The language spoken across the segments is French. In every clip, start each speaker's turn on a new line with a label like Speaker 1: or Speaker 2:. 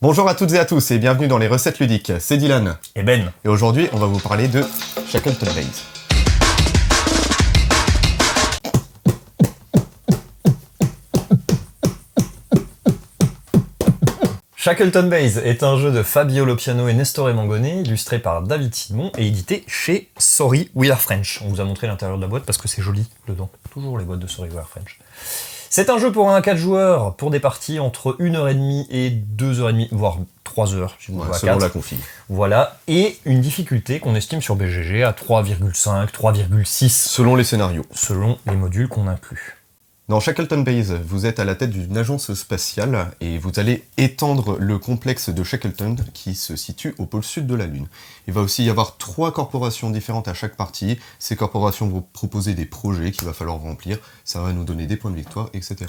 Speaker 1: Bonjour à toutes et à tous et bienvenue dans les recettes ludiques, c'est Dylan.
Speaker 2: Et Ben.
Speaker 1: Et aujourd'hui on va vous parler de Shackleton Base.
Speaker 2: Shackleton Base est un jeu de Fabio Lopiano et Nestor Mangone, illustré par David Simon et édité chez Sorry We Are French. On vous a montré l'intérieur de la boîte parce que c'est joli dedans. Toujours les boîtes de Sorry We Are French. C'est un jeu pour 1 à 4 joueurs, pour des parties entre 1h30 et 2h30, voire 3h si vous jouez à 4.
Speaker 1: Selon la config.
Speaker 2: Voilà, et une difficulté qu'on estime sur BGG à 3,5, 3,6.
Speaker 1: Selon les scénarios.
Speaker 2: Selon les modules qu'on inclut.
Speaker 1: Dans Shackleton Base, vous êtes à la tête d'une agence spatiale et vous allez étendre le complexe de Shackleton qui se situe au pôle sud de la Lune. Il va aussi y avoir 3 corporations différentes à chaque partie. Ces corporations vont proposer des projets qu'il va falloir remplir. Ça va nous donner des points de victoire, etc.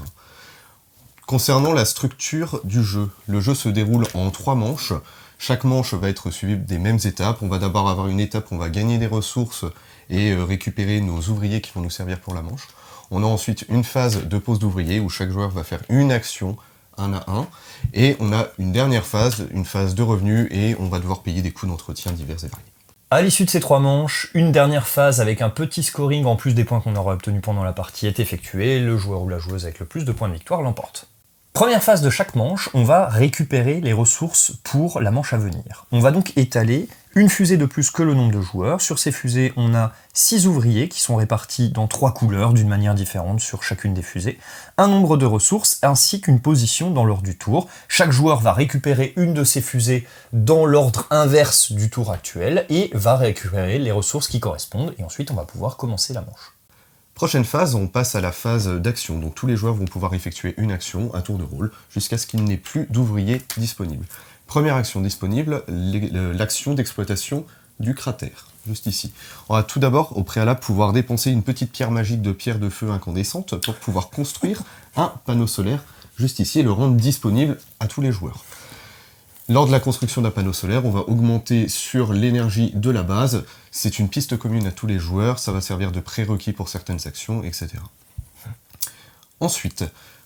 Speaker 1: Concernant la structure du jeu, le jeu se déroule en 3 manches. Chaque manche va être suivie des mêmes étapes. On va d'abord avoir une étape où on va gagner des ressources et récupérer nos ouvriers qui vont nous servir pour la manche. On a ensuite une phase de pose d'ouvriers où chaque joueur va faire une action 1 à 1. Et on a une dernière phase, une phase de revenus, et on va devoir payer des coûts d'entretien divers et variés.
Speaker 2: À l'issue de ces 3 manches, une dernière phase avec un petit scoring en plus des points qu'on aura obtenus pendant la partie est effectuée. Le joueur ou la joueuse avec le plus de points de victoire l'emporte. Première phase de chaque manche, on va récupérer les ressources pour la manche à venir. On va donc étaler une fusée de plus que le nombre de joueurs. Sur ces fusées, on a 6 ouvriers qui sont répartis dans 3 couleurs d'une manière différente sur chacune des fusées, un nombre de ressources ainsi qu'une position dans l'ordre du tour. Chaque joueur va récupérer une de ces fusées dans l'ordre inverse du tour actuel et va récupérer les ressources qui correspondent et ensuite on va pouvoir commencer la manche.
Speaker 1: Prochaine phase, on passe à la phase d'action. Donc tous les joueurs vont pouvoir effectuer une action, un tour de rôle, jusqu'à ce qu'il n'ait plus d'ouvriers disponibles. Première action disponible, l'action d'exploitation du cratère, juste ici. On va tout d'abord, au préalable, pouvoir dépenser une petite pierre magique de pierre de feu incandescente pour pouvoir construire un panneau solaire, juste ici, et le rendre disponible à tous les joueurs. Lors de la construction d'un panneau solaire, on va augmenter sur l'énergie de la base. C'est une piste commune à tous les joueurs, ça va servir de prérequis pour certaines actions, etc. Ensuite,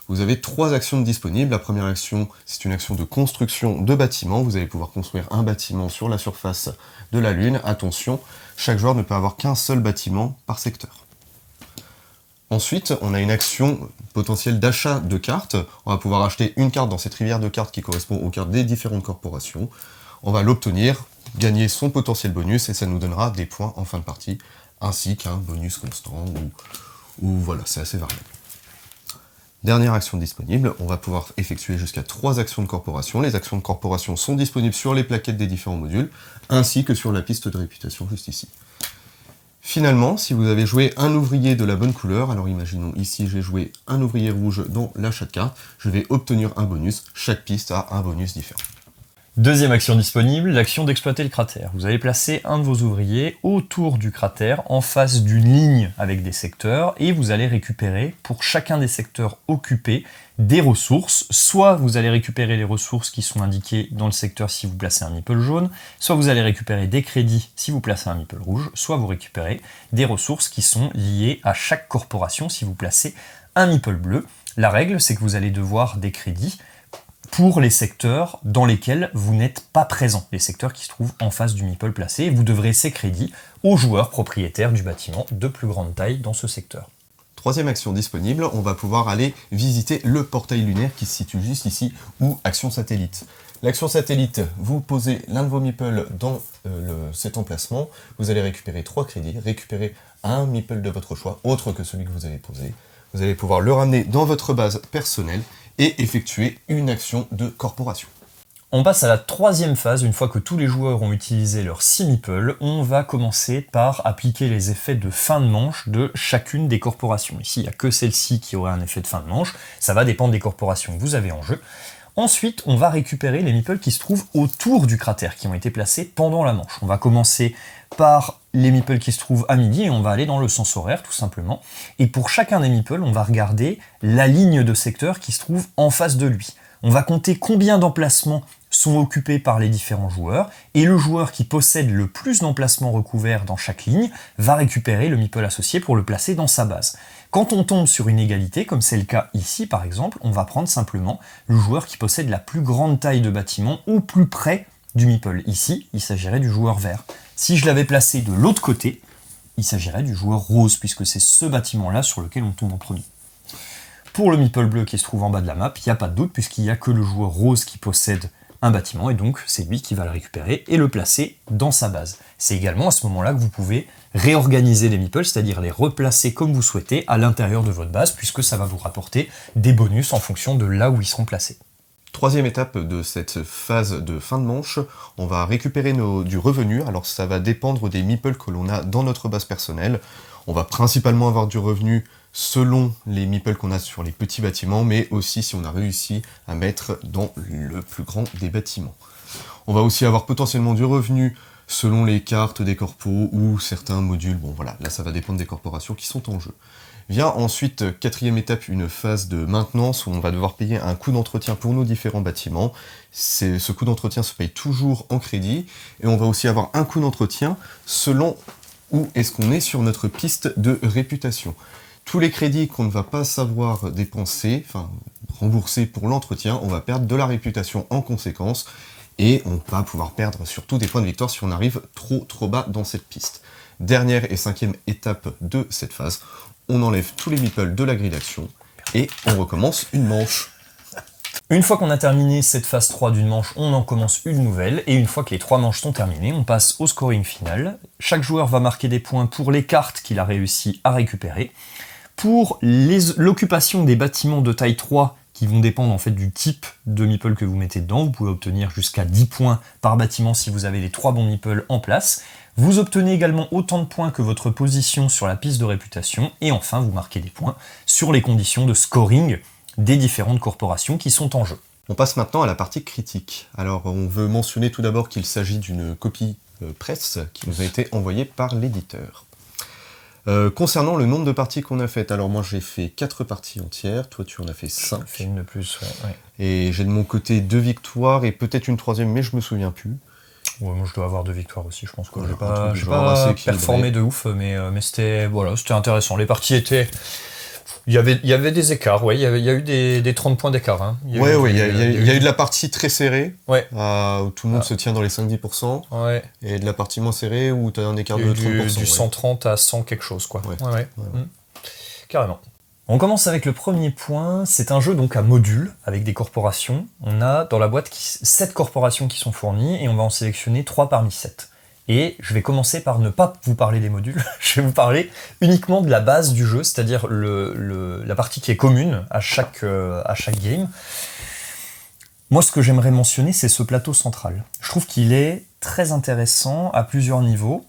Speaker 1: vous avez 3 actions disponibles. La première action, c'est une action de construction de bâtiments. Vous allez pouvoir construire un bâtiment sur la surface de la Lune. Attention, chaque joueur ne peut avoir qu'un seul bâtiment par secteur. Ensuite, on a une action potentielle d'achat de cartes. On va pouvoir acheter une carte dans cette rivière de cartes qui correspond aux cartes des différentes corporations. On va l'obtenir, gagner son potentiel bonus, et ça nous donnera des points en fin de partie, ainsi qu'un bonus constant, ou voilà, c'est assez variable. Dernière action disponible, on va pouvoir effectuer jusqu'à 3 actions de corporation. Les actions de corporation sont disponibles sur les plaquettes des différents modules, ainsi que sur la piste de réputation juste ici. Finalement, si vous avez joué un ouvrier de la bonne couleur, alors imaginons ici j'ai joué un ouvrier rouge dans l'achat de cartes, je vais obtenir un bonus, chaque piste a un bonus différent.
Speaker 2: Deuxième action disponible, l'action d'exploiter le cratère. Vous allez placer un de vos ouvriers autour du cratère, en face d'une ligne avec des secteurs, et vous allez récupérer, pour chacun des secteurs occupés, des ressources. Soit vous allez récupérer les ressources qui sont indiquées dans le secteur si vous placez un meeple jaune, soit vous allez récupérer des crédits si vous placez un meeple rouge, soit vous récupérez des ressources qui sont liées à chaque corporation si vous placez un meeple bleu. La règle, c'est que vous allez devoir des crédits pour les secteurs dans lesquels vous n'êtes pas présent, les secteurs qui se trouvent en face du meeple placé. Vous devrez ces crédits aux joueurs propriétaires du bâtiment de plus grande taille dans ce secteur.
Speaker 1: Troisième action disponible, on va pouvoir aller visiter le portail lunaire qui se situe juste ici, ou action satellite. L'action satellite, vous posez l'un de vos meeples dans cet emplacement, vous allez récupérer 3 crédits, récupérer un meeple de votre choix, autre que celui que vous avez posé. Vous allez pouvoir le ramener dans votre base personnelle et effectuer une action de corporation.
Speaker 2: On passe à la 3e phase, une fois que tous les joueurs ont utilisé leurs 6 meeples, on va commencer par appliquer les effets de fin de manche de chacune des corporations. Ici, il n'y a que celle-ci qui aurait un effet de fin de manche, ça va dépendre des corporations que vous avez en jeu. Ensuite, on va récupérer les meeples qui se trouvent autour du cratère, qui ont été placés pendant la manche. On va commencer par les meeples qui se trouvent à midi et on va aller dans le sens horaire, tout simplement. Et pour chacun des meeples, on va regarder la ligne de secteur qui se trouve en face de lui. On va compter combien d'emplacements sont occupés par les différents joueurs, et le joueur qui possède le plus d'emplacements recouverts dans chaque ligne va récupérer le meeple associé pour le placer dans sa base. Quand on tombe sur une égalité, comme c'est le cas ici par exemple, on va prendre simplement le joueur qui possède la plus grande taille de bâtiment au plus près du meeple. Ici, il s'agirait du joueur vert. Si je l'avais placé de l'autre côté, il s'agirait du joueur rose, puisque c'est ce bâtiment-là sur lequel on tombe en premier. Pour le meeple bleu qui se trouve en bas de la map, il n'y a pas de doute, puisqu'il n'y a que le joueur rose qui possède un bâtiment, et donc c'est lui qui va le récupérer et le placer dans sa base. C'est également à ce moment-là que vous pouvez réorganiser les meeples, c'est-à-dire les replacer comme vous souhaitez à l'intérieur de votre base, puisque ça va vous rapporter des bonus en fonction de là où ils seront placés.
Speaker 1: Troisième étape de cette phase de fin de manche, on va récupérer du revenu. Alors ça va dépendre des meeples que l'on a dans notre base personnelle. On va principalement avoir du revenu selon les meeples qu'on a sur les petits bâtiments, mais aussi si on a réussi à mettre dans le plus grand des bâtiments. On va aussi avoir potentiellement du revenu selon les cartes des corpos ou certains modules. Bon voilà, là ça va dépendre des corporations qui sont en jeu. Vient ensuite, quatrième étape, une phase de maintenance où on va devoir payer un coût d'entretien pour nos différents bâtiments. Ce coût d'entretien se paye toujours en crédit, et on va aussi avoir un coût d'entretien selon où est-ce qu'on est sur notre piste de réputation. Tous les crédits qu'on ne va pas savoir dépenser, enfin rembourser pour l'entretien, on va perdre de la réputation en conséquence, et on va pouvoir perdre surtout des points de victoire si on arrive trop bas dans cette piste. Dernière et cinquième étape de cette phase, on enlève tous les meeples de la grille d'action, et on recommence une manche.
Speaker 2: Une fois qu'on a terminé cette phase 3 d'une manche, on en commence une nouvelle, et une fois que les 3 manches sont terminées, on passe au scoring final. Chaque joueur va marquer des points pour les cartes qu'il a réussi à récupérer. Pour l'occupation des bâtiments de taille 3, qui vont dépendre en fait du type de meeple que vous mettez dedans, vous pouvez obtenir jusqu'à 10 points par bâtiment si vous avez les 3 bons meeples en place. Vous obtenez également autant de points que votre position sur la piste de réputation, et enfin vous marquez des points sur les conditions de scoring des différentes corporations qui sont en jeu.
Speaker 1: On passe maintenant à la partie critique. Alors on veut mentionner tout d'abord qu'il s'agit d'une copie presse qui nous a été envoyée par l'éditeur. Concernant le nombre de parties qu'on a faites, alors moi j'ai fait 4 parties entières, toi tu en as fait 5.
Speaker 2: J'ai fait une de plus, ouais.
Speaker 1: Et j'ai de mon côté 2 victoires et peut-être une troisième, mais je me souviens plus.
Speaker 2: Ouais, moi je dois avoir 2 victoires aussi, je pense que
Speaker 1: Voilà,
Speaker 2: j'ai pas performé de ouf, mais c'était intéressant. Les parties étaient... Il y avait des écarts, ouais, il y a eu des 30 points d'écart. Hein.
Speaker 1: Il y a eu de la partie très serrée,
Speaker 2: ouais.
Speaker 1: Où tout le monde se tient dans les 5-10%,
Speaker 2: ouais.
Speaker 1: Et de la partie moins serrée où tu as un écart de 30%.
Speaker 2: Du 130 à 100 quelque chose, quoi. Ouais.
Speaker 1: Voilà.
Speaker 2: Carrément. On commence avec le premier point, c'est un jeu donc à modules, avec des corporations. On a dans la boîte 7 corporations qui sont fournies, et on va en sélectionner 3 parmi 7. Et je vais commencer par ne pas vous parler des modules, je vais vous parler uniquement de la base du jeu, c'est-à-dire la partie qui est commune à chaque game. Moi, ce que j'aimerais mentionner, c'est ce plateau central. Je trouve qu'il est très intéressant à plusieurs niveaux.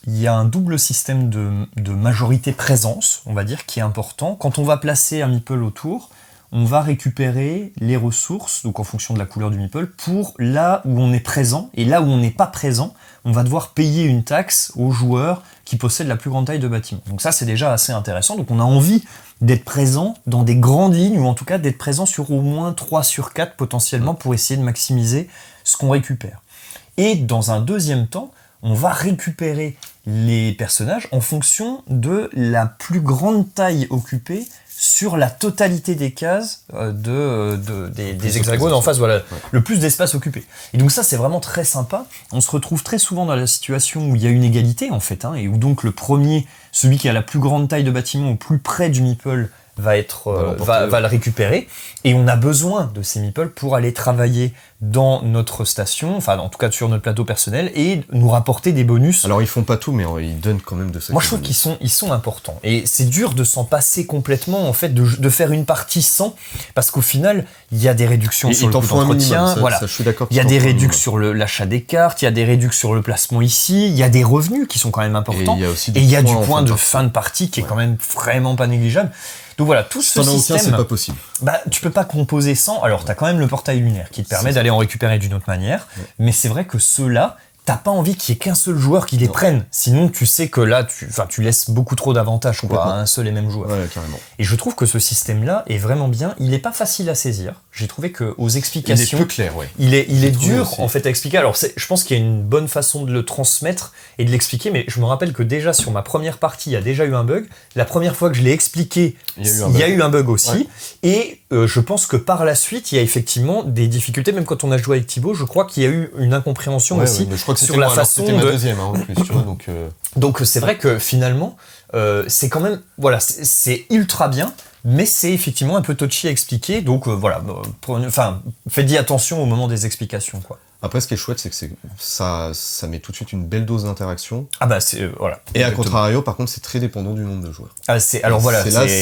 Speaker 2: Il y a un double système de majorité-présence, on va dire, qui est important. Quand on va placer un meeple autour, on va récupérer les ressources, donc en fonction de la couleur du meeple, pour là où on est présent, et là où on n'est pas présent, on va devoir payer une taxe aux joueurs qui possèdent la plus grande taille de bâtiment. Donc ça, c'est déjà assez intéressant. Donc on a envie d'être présent dans des grandes lignes, ou en tout cas d'être présent sur au moins 3 sur 4 potentiellement pour essayer de maximiser ce qu'on récupère. Et dans un deuxième temps, on va récupérer les personnages en fonction de la plus grande taille occupée sur la totalité des cases des hexagones en face, voilà, ouais. Le plus d'espace occupé. Et donc ça, c'est vraiment très sympa. On se retrouve très souvent dans la situation où il y a une égalité, en fait, et où donc le premier, celui qui a la plus grande taille de bâtiment au plus près du meeple, va le récupérer, et on a besoin de ces meeples pour aller travailler dans notre station, enfin en tout cas sur notre plateau personnel, et nous rapporter des bonus.
Speaker 1: Alors ils font pas tout, mais ils donnent quand même de ça.
Speaker 2: Moi je trouve qu'ils sont importants, et c'est dur de s'en passer complètement, en fait, de faire une partie sans, parce qu'au final il y a des réductions sur le coût d'entretien, voilà.
Speaker 1: Je suis d'accord.
Speaker 2: Il y a des réductions sur l'achat des cartes, il y a des réductions sur le placement ici, il y a des revenus qui sont quand même importants, et il y a du point de fin de partie qui est quand même vraiment pas négligeable. Donc voilà, tout ce système,
Speaker 1: c'est pas possible.
Speaker 2: Tu peux pas composer sans. Alors, t'as quand même le portail lunaire qui te permet d'aller en récupérer d'une autre manière, mais c'est vrai que ceux-là, t'as pas envie qu'il y ait qu'un seul joueur qui les prenne. Sinon, tu sais que là, tu laisses beaucoup trop d'avantages à un seul et même joueur.
Speaker 1: Ouais, carrément.
Speaker 2: Et je trouve que ce système-là est vraiment bien. Il est pas facile à saisir. J'ai trouvé que aux explications,
Speaker 1: il est peu clair, ouais.
Speaker 2: Il est dur en fait à expliquer. Alors je pense qu'il y a une bonne façon de le transmettre et de l'expliquer, mais je me rappelle que déjà sur ma première partie, il y a déjà eu un bug. La première fois que je l'ai expliqué, il y a eu un bug aussi. Ouais. Et je pense que par la suite, il y a effectivement des difficultés. Même quand on a joué avec Thibaut, je crois qu'il y a eu une incompréhension aussi.
Speaker 1: Ouais, je crois que
Speaker 2: sur la façon
Speaker 1: c'était ma deuxième en plus, tu vois,
Speaker 2: donc c'est vrai que finalement c'est quand même c'est ultra bien, mais c'est effectivement un peu touchy à expliquer, donc faites attention au moment des explications, quoi.
Speaker 1: Après, ce qui est chouette, c'est que ça met tout de suite une belle dose d'interaction.
Speaker 2: Ah bah c'est voilà.
Speaker 1: Et à contrario, par contre, c'est très dépendant du nombre de joueurs.
Speaker 2: Ah c'est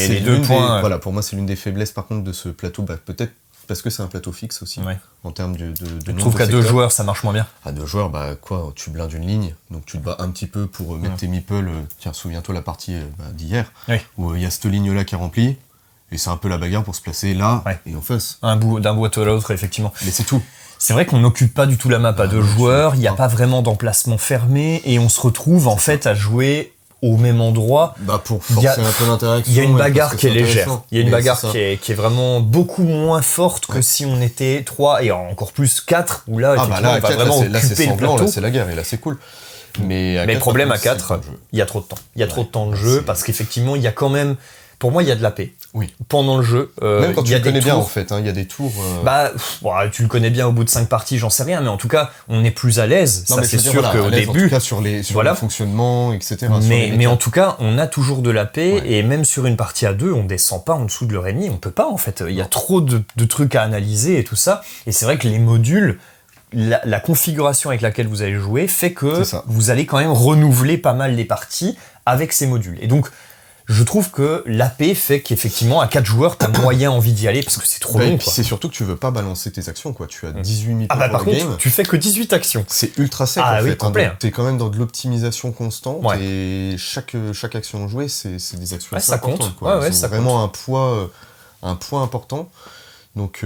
Speaker 2: les deux points.
Speaker 1: Voilà, pour moi, c'est l'une des faiblesses par contre de ce plateau. Peut-être parce que c'est un plateau fixe aussi, en termes de
Speaker 2: je trouve qu'à 2 joueurs, ça marche moins bien.
Speaker 1: À 2 joueurs, tu blindes une ligne, donc tu te bats un petit peu pour mettre tes meeples. Tiens, souviens-toi la partie d'hier, où il y a cette ligne-là qui est remplie, et c'est un peu la bagarre pour se placer là et en face.
Speaker 2: D'un bout à l'autre, effectivement.
Speaker 1: Mais c'est tout.
Speaker 2: C'est vrai qu'on n'occupe pas du tout la map à 2 joueurs, il n'y a pas vraiment d'emplacement fermé, et on se retrouve en fait à jouer au même endroit.
Speaker 1: Pour forcer un peu l'interaction.
Speaker 2: Il y a une bagarre qui est légère. Il y a une bagarre qui est vraiment beaucoup moins forte que si on était 3 et encore plus 4, où là,
Speaker 1: on va vraiment
Speaker 2: occuper
Speaker 1: le plateau. Là, c'est la guerre, et là, c'est cool.
Speaker 2: Mais le problème à 4, il y a trop de temps. Il y a trop de temps de jeu, parce qu'effectivement, il y a quand même... Pour moi, il y a de la paix.
Speaker 1: Oui.
Speaker 2: Pendant le jeu.
Speaker 1: Même quand tu le connais bien, en fait, il y a des tours.
Speaker 2: Tu le connais bien au bout de 5 parties, j'en sais rien, mais en tout cas, on est plus à l'aise. Ça, c'est sûr qu'au début.
Speaker 1: En tout cas, sur le fonctionnement, etc.
Speaker 2: Mais en tout cas, on a toujours de la paix, et même sur une partie à 2, on descend pas en dessous de l'heure et demie. On peut pas, en fait. Il y a trop de trucs à analyser et tout ça. Et c'est vrai que les modules. La configuration avec laquelle vous allez jouer fait que vous allez quand même renouveler pas mal les parties avec ces modules. Et donc, je trouve que l'AP fait qu'effectivement, à 4 joueurs, t'as moyen envie d'y aller parce que c'est trop long.
Speaker 1: Et puis c'est surtout que tu veux pas balancer tes actions, quoi. Tu as 18 minutes pour
Speaker 2: par
Speaker 1: le
Speaker 2: contre,
Speaker 1: game.
Speaker 2: tu fais que 18 actions.
Speaker 1: C'est ultra sec, en fait.
Speaker 2: Complet.
Speaker 1: T'es quand même dans de l'optimisation constante, et chaque action jouée, c'est des actions assez importantes, quoi. C'est vraiment un poids important. Donc,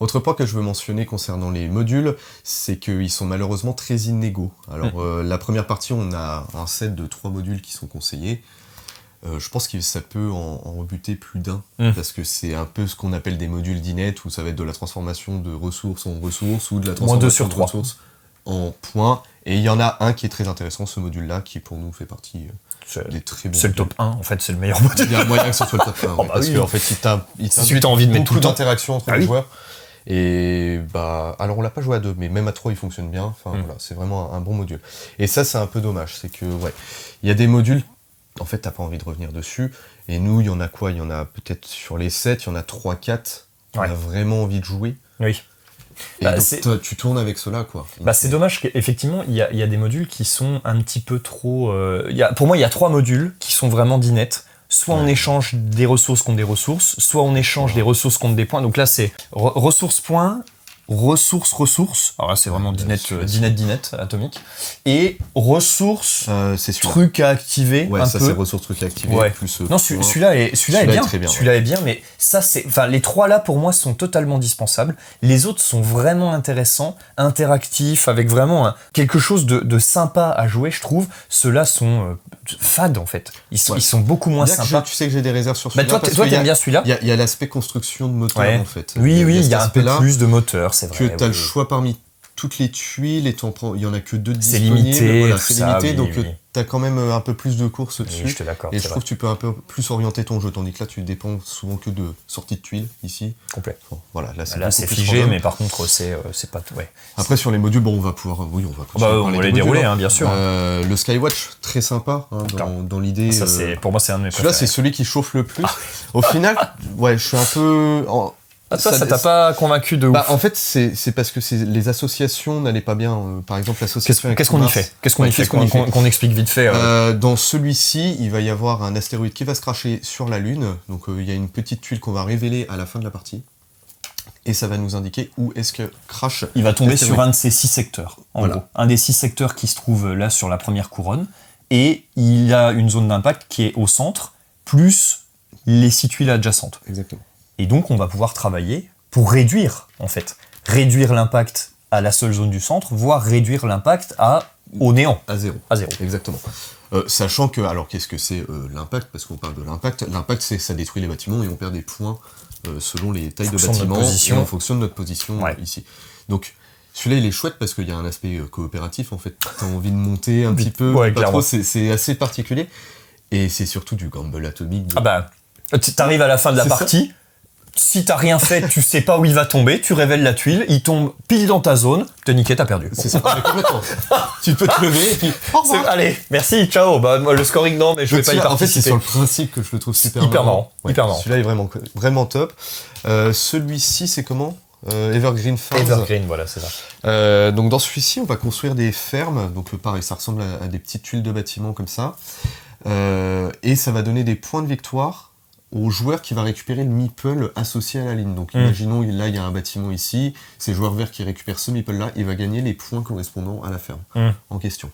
Speaker 1: Autre point que je veux mentionner concernant les modules, c'est qu'ils sont malheureusement très inégaux. Alors, la première partie, on a un set de 3 modules qui sont conseillés. Je pense que ça peut en rebuter plus d'un, parce que c'est un peu ce qu'on appelle des modules d'inet, où ça va être de la transformation de ressources en ressources, ou de la transformation de ressources en points. Et il y en a un qui est très intéressant, ce module-là, qui pour nous fait partie des très bons.
Speaker 2: C'est le top 1, en fait, c'est le meilleur module.
Speaker 1: Il y a moyen que ce soit le top 1, parce qu'en fait, il
Speaker 2: t'induit envie de mettre tout le temps
Speaker 1: d'interaction entre les joueurs. Et alors on l'a pas joué à 2, mais même à 3 il fonctionne bien. Voilà, c'est vraiment un bon module. Et ça, c'est un peu dommage, c'est que il y a des modules, en fait t'as pas envie de revenir dessus. Et nous, il y en a quoi ? Il y en a peut-être sur les 7, il y en a 3-4 qu'on a vraiment envie de jouer.
Speaker 2: Oui.
Speaker 1: Et donc, tu tournes avec cela, quoi.
Speaker 2: C'est dommage qu'effectivement, il y a des modules qui sont un petit peu trop... pour moi, il y a 3 modules qui sont vraiment d'inet. Soit on échange des ressources contre des ressources, soit on échange des ressources contre des points. Donc là, c'est ressources-points, ressources. Alors là, c'est vraiment d'inet atomique. Et ressources, trucs à activer.
Speaker 1: Ouais, ça, c'est ressources, trucs à activer. Plus,
Speaker 2: non, celui-là est bien. Celui-là est bien, mais ça, les 3 là, pour moi, sont totalement dispensables. Les autres sont vraiment intéressants, interactifs, avec vraiment quelque chose de sympa à jouer, je trouve. Ceux-là sont fades, en fait. Ils sont beaucoup moins sympas.
Speaker 1: Tu sais que j'ai des réserves sur celui-là.
Speaker 2: Toi, t'aimes bien celui-là ?
Speaker 1: Il y a l'aspect construction de moteur, en fait.
Speaker 2: Oui, il y a un peu plus de moteur, c'est vrai.
Speaker 1: Que t'as le choix parmi toutes les tuiles, et il y en a que 2
Speaker 2: c'est
Speaker 1: disponibles.
Speaker 2: Limité,
Speaker 1: c'est limité, donc t'as quand même un peu plus de courses dessus.
Speaker 2: Oui, je suis d'accord.
Speaker 1: Et je trouve que tu peux un peu plus orienter ton jeu, tandis que là, tu dépends souvent que de sorties de tuiles, ici.
Speaker 2: Complet.
Speaker 1: Bon, voilà,
Speaker 2: là c'est figé, mais par contre, c'est pas tout. Ouais.
Speaker 1: Après, sur les modules, on va pouvoir...
Speaker 2: on va les dérouler, bien sûr.
Speaker 1: Le Skywatch, très sympa, dans l'idée...
Speaker 2: Ça, pour moi, c'est un de mes préférés.
Speaker 1: Celui-là, c'est celui qui chauffe le plus. Au final, je suis un peu...
Speaker 2: ça t'a pas convaincu de ouf.
Speaker 1: En fait, c'est parce que les associations n'allaient pas bien. Par exemple, l'association...
Speaker 2: Qu'est-ce qu'on y fait ? Qu'on explique vite fait
Speaker 1: Dans celui-ci, il va y avoir un astéroïde qui va se cracher sur la Lune. Donc, il y a une petite tuile qu'on va révéler à la fin de la partie. Et ça va nous indiquer où est-ce que crash.
Speaker 2: Il va tomber sur un de ces 6 secteurs, en gros. Un des 6 secteurs qui se trouve là sur la première couronne. Et il y a une zone d'impact qui est au centre, plus les 6 tuiles adjacentes.
Speaker 1: Exactement.
Speaker 2: Et donc, on va pouvoir travailler pour réduire, en fait. Réduire l'impact à la seule zone du centre, voire réduire l'impact au néant.
Speaker 1: À zéro.
Speaker 2: À zéro.
Speaker 1: Exactement. Sachant que, alors qu'est-ce que c'est l'impact? Parce qu'on parle de l'impact. L'impact, c'est ça détruit les bâtiments et on perd des points selon les tailles de bâtiments et en fonction de notre position ici. Donc, celui-là, il est chouette parce qu'il y a un aspect coopératif, en fait. T'as envie de monter un petit peu, pas trop, c'est assez particulier. Et c'est surtout du gamble atomique.
Speaker 2: Ah bah, t'arrives à la fin de la partie, si t'as rien fait, tu sais pas où il va tomber, tu révèles la tuile, il tombe pile dans ta zone, t'es niqué, t'as perdu.
Speaker 1: C'est ça, complètement. Tu peux te lever et puis...
Speaker 2: Allez, merci, ciao. Bah, moi, le scoring, non, mais je vais pas y participer.
Speaker 1: En fait, c'est sur le principe que je le trouve super
Speaker 2: marrant. Hyper marrant.
Speaker 1: Celui-là est vraiment top. Celui-ci, c'est comment Evergreen Farms.
Speaker 2: Evergreen, voilà, c'est ça.
Speaker 1: Donc dans celui-ci, on va construire des fermes. Donc pareil, ça ressemble à des petites tuiles de bâtiments comme ça. Et ça va donner des points de victoire au joueur qui va récupérer le meeple associé à la ligne. Donc imaginons, là il y a un bâtiment ici, c'est le joueur vert qui récupère ce meeple-là, il va gagner les points correspondant à la ferme en question.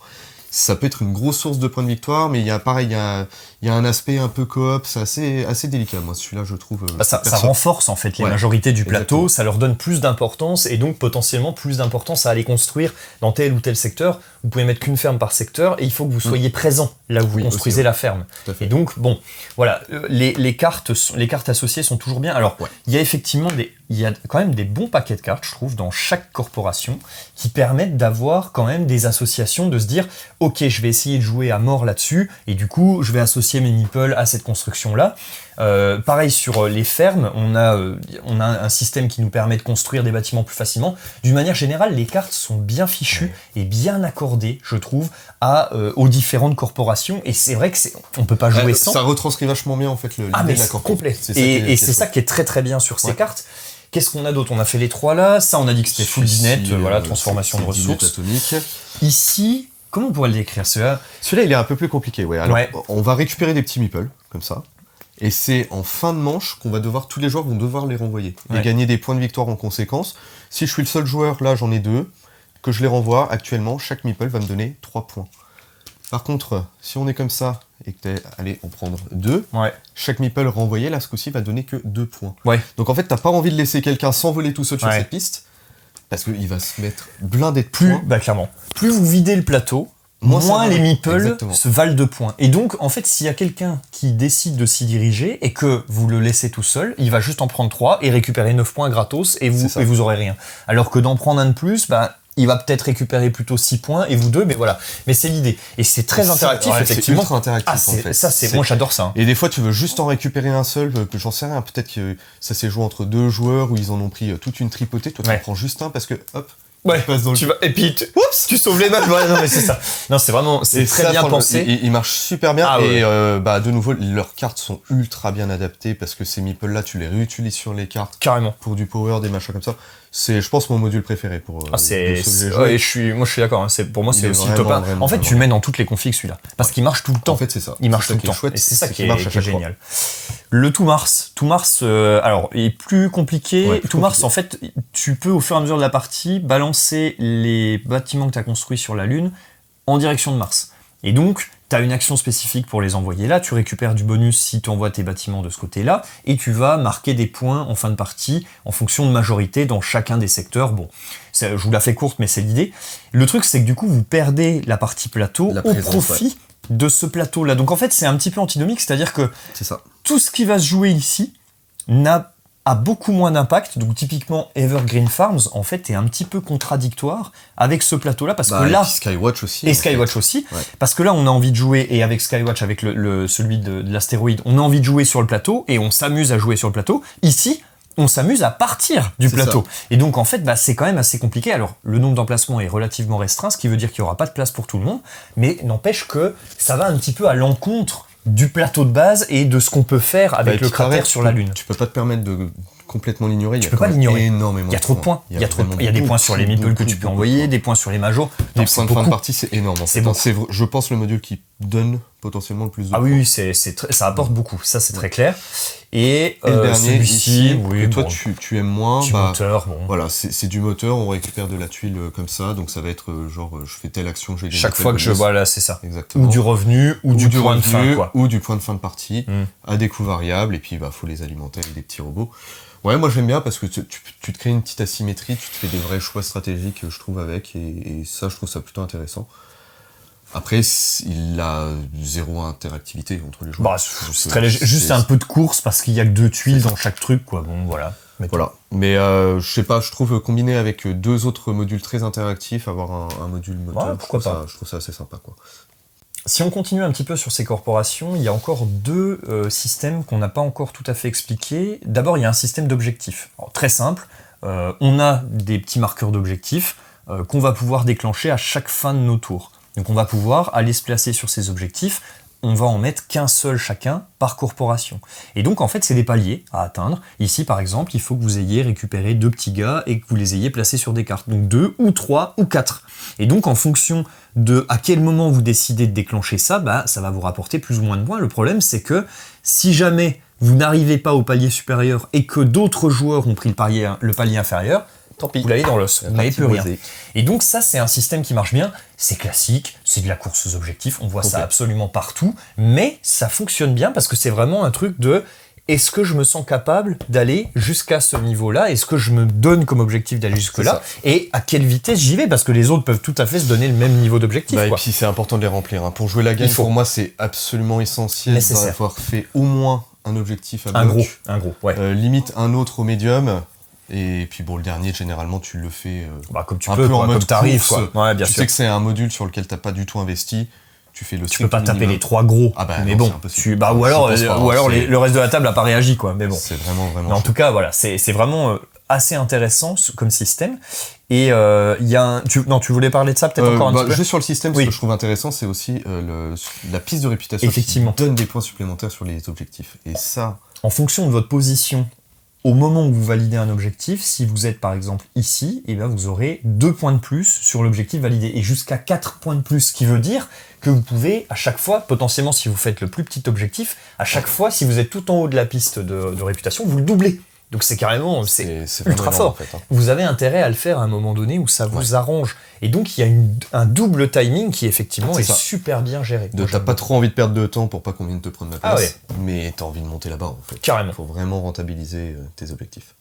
Speaker 1: Ça peut être une grosse source de points de victoire, mais il y a un aspect un peu coop, c'est assez délicat. Moi, celui-là, je trouve...
Speaker 2: ça renforce en fait les majorités du plateau,
Speaker 1: exactement.
Speaker 2: Ça leur donne plus d'importance, et donc potentiellement plus d'importance à aller construire dans tel ou tel secteur. Vous pouvez mettre qu'une ferme par secteur, et il faut que vous soyez présent là où vous construisez la ferme. Et donc, bon, voilà, les cartes associées sont toujours bien. Alors, il y a effectivement il y a quand même des bons paquets de cartes, je trouve, dans chaque corporation, qui permettent d'avoir quand même des associations, de se dire, ok, je vais essayer de jouer à mort là-dessus, et du coup, je vais associer mes meeples à cette construction-là. Pareil sur les fermes, on a un système qui nous permet de construire des bâtiments plus facilement. D'une manière générale, les cartes sont bien fichues et bien accordées, je trouve, aux différentes corporations. Et c'est vrai que on peut pas jouer sans.
Speaker 1: Ça retranscrit vachement bien en fait l'idée de la corporation.
Speaker 2: Complet. Et c'est ça qui est très très bien sur ces cartes. Qu'est-ce qu'on a d'autre? On a fait les trois là. Ça, on a dit que c'était full dinette, voilà, transformation de ressources.
Speaker 1: Atomique.
Speaker 2: Ici, comment on pourrait le décrire celui-là?
Speaker 1: Celui-là, il est un peu plus compliqué. Alors, on va récupérer des petits meeples comme ça. Et c'est en fin de manche qu'on va tous les joueurs vont devoir les renvoyer et gagner des points de victoire en conséquence. Si je suis le seul joueur, là j'en ai 2, que je les renvoie, actuellement, chaque meeple va me donner 3 points. Par contre, si on est comme ça et que allez en prendre 2, chaque meeple renvoyé, là ce coup-ci, va donner que 2 points. Donc en fait, t'as pas envie de laisser quelqu'un s'envoler tout seul sur cette piste, parce qu'il va se mettre blindé de points.
Speaker 2: Clairement. Plus vous videz le plateau, moins les meeples se valent de points. Et donc, en fait, s'il y a quelqu'un qui décide de s'y diriger et que vous le laissez tout seul, il va juste en prendre 3 et récupérer 9 points gratos et vous aurez rien. Alors que d'en prendre un de plus, il va peut-être récupérer plutôt 6 points et vous 2, mais voilà. Mais c'est l'idée. Et c'est très interactif, effectivement.
Speaker 1: C'est ultra interactif, en fait.
Speaker 2: Moi, j'adore ça.
Speaker 1: Et des fois, tu veux juste en récupérer un seul, que j'en sais rien. Peut-être que ça s'est joué entre 2 joueurs où ils en ont pris toute une tripotée. Toi, tu en prends juste un parce que, hop,
Speaker 2: et puis, tu sauves les balles. Non, mais c'est ça. Non, c'est très bien pensé.
Speaker 1: Il marche super bien. Et de nouveau, leurs cartes sont ultra bien adaptées parce que ces meeples-là, tu les réutilises sur les cartes.
Speaker 2: Carrément.
Speaker 1: Pour du power, des machins comme ça. C'est, je pense, mon module préféré pour.
Speaker 2: Moi, je suis d'accord. Pour moi, c'est aussi le top 1. En fait, tu le mets dans toutes les configs, celui-là. Parce qu'il marche tout le temps.
Speaker 1: En fait, c'est ça.
Speaker 2: Il marche tout le temps.
Speaker 1: Chouette,
Speaker 2: et c'est ça qui est génial. Le Tout Mars, alors, il est plus compliqué. Tout Mars, en fait, tu peux, au fur et à mesure de la partie, balancer les bâtiments que tu as construits sur la Lune en direction de Mars. Et donc, tu as une action spécifique pour les envoyer là, tu récupères du bonus si tu envoies tes bâtiments de ce côté-là, et tu vas marquer des points en fin de partie en fonction de majorité dans chacun des secteurs. Bon, je vous la fais courte, mais c'est l'idée. Le truc, c'est que du coup, vous perdez la partie plateau au profit de ce plateau-là. Donc en fait, c'est un petit peu antinomique, c'est-à-dire que tout ce qui va se jouer ici a beaucoup moins d'impact. Donc typiquement Evergreen Farms en fait est un petit peu contradictoire avec ce plateau là parce que là
Speaker 1: Skywatch aussi
Speaker 2: parce que là on a envie de jouer, et avec Skywatch, avec celui de l'astéroïde, on a envie de jouer sur le plateau et on s'amuse à jouer sur le plateau. Ici on s'amuse à partir du plateau. Et donc en fait c'est quand même assez compliqué. Alors le nombre d'emplacements est relativement restreint, ce qui veut dire qu'il n'y aura pas de place pour tout le monde, mais n'empêche que ça va un petit peu à l'encontre du plateau de base et de ce qu'on peut faire avec le cratère sur la Lune.
Speaker 1: Tu peux pas te permettre de complètement l'ignorer.
Speaker 2: Tu peux pas l'ignorer.
Speaker 1: Énormément.
Speaker 2: Il y a trop de points. Il y a des points sur les meeples que tu peux envoyer, des points sur les majors.
Speaker 1: Des points de fin de partie, c'est énorme. C'est je pense le module qui donne potentiellement le plus de points.
Speaker 2: Oui, ça apporte beaucoup. Ça, c'est très clair. Et
Speaker 1: le dernier ici,
Speaker 2: que
Speaker 1: toi tu aimes moins,
Speaker 2: moteur,
Speaker 1: voilà, c'est du moteur, on récupère de la tuile comme ça, donc ça va être je fais telle action, j'ai gagné
Speaker 2: chaque fois que je vois là, c'est ça.
Speaker 1: Exactement.
Speaker 2: Ou du revenu, ou du point de fin, quoi.
Speaker 1: Ou du point de fin de partie, à des coûts variables, et puis faut les alimenter avec des petits robots. Ouais, moi j'aime bien parce que tu te crées une petite asymétrie, tu te fais des vrais choix stratégiques, je trouve, avec, et ça, je trouve ça plutôt intéressant. Après, il a zéro interactivité entre les joueurs.
Speaker 2: Bah, c'est très léger. Juste un peu de course parce qu'il y a que 2 tuiles dans chaque truc, quoi. Bon, voilà.
Speaker 1: Voilà. Mais je sais pas, je trouve combiné avec 2 autres modules très interactifs, avoir un module moteur,
Speaker 2: Ouais, pourquoi pas.
Speaker 1: je trouve ça assez sympa, quoi.
Speaker 2: Si on continue un petit peu sur ces corporations, il y a encore 2 systèmes qu'on n'a pas encore tout à fait expliqués. D'abord, il y a un système d'objectifs. Alors, très simple, on a des petits marqueurs d'objectifs qu'on va pouvoir déclencher à chaque fin de nos tours. Donc on va pouvoir aller se placer sur ces objectifs, on va en mettre qu'un seul chacun par corporation. Et donc en fait c'est des paliers à atteindre. Ici par exemple, il faut que vous ayez récupéré 2 petits gars et que vous les ayez placés sur des cartes. Donc 2 ou 3 ou 4. Et donc en fonction de à quel moment vous décidez de déclencher ça, bah, ça va vous rapporter plus ou moins de points. Le problème c'est que si jamais vous n'arrivez pas au palier supérieur et que d'autres joueurs ont pris le palier inférieur, tant pis, vous l'avez dans l'os, vous n'avez plus rien. Et donc ça, c'est un système qui marche bien, c'est classique, c'est de la course aux objectifs, on voit ça absolument partout, mais ça fonctionne bien parce que c'est vraiment un truc de est-ce que je me sens capable d'aller jusqu'à ce niveau-là, est-ce que je me donne comme objectif d'aller jusque-là, et à quelle vitesse j'y vais, parce que les autres peuvent tout à fait se donner le même niveau d'objectif.
Speaker 1: Et puis c'est important de les remplir. Hein. Pour jouer la game, pour moi, c'est absolument essentiel d'avoir fait au moins un objectif à bloc.
Speaker 2: Un gros, ouais.
Speaker 1: Limite un autre au médium. Et puis bon, le dernier, généralement, tu le fais
Speaker 2: comme tu
Speaker 1: un
Speaker 2: peux,
Speaker 1: peu en mode
Speaker 2: comme t'arrives,
Speaker 1: course.
Speaker 2: Quoi. Ouais, bien
Speaker 1: tu
Speaker 2: sûr.
Speaker 1: sais que c'est un module sur lequel t'as pas du tout investi. Tu fais le
Speaker 2: tu peux pas taper les 3 gros.
Speaker 1: Ah bah,
Speaker 2: mais
Speaker 1: non,
Speaker 2: bon, ou alors le reste de la table a pas réagi, quoi. Mais bon.
Speaker 1: C'est vraiment.
Speaker 2: Mais en tout cas, voilà, c'est vraiment assez intéressant comme système. Et il y a tu voulais parler de ça peut-être encore un petit peu.
Speaker 1: Juste sur le système, ce que je trouve intéressant, c'est aussi la piste de réputation qui donne des points supplémentaires sur les objectifs. Et ça,
Speaker 2: en fonction de votre position. Au moment où vous validez un objectif, si vous êtes par exemple ici, eh bien vous aurez 2 points de plus sur l'objectif validé et jusqu'à 4 points de plus, ce qui veut dire que vous pouvez à chaque fois, potentiellement si vous faites le plus petit objectif, à chaque fois si vous êtes tout en haut de la piste de réputation, vous le doublez. Donc c'est carrément, c'est ultra fort. En fait, hein. Vous avez intérêt à le faire à un moment donné où ça vous arrange. Et donc il y a un double timing qui effectivement est super bien géré.
Speaker 1: T'as pas trop envie de perdre de temps pour pas qu'on vienne te prendre la place, mais t'as envie de monter là-bas en fait.
Speaker 2: Carrément.
Speaker 1: Faut vraiment rentabiliser tes objectifs.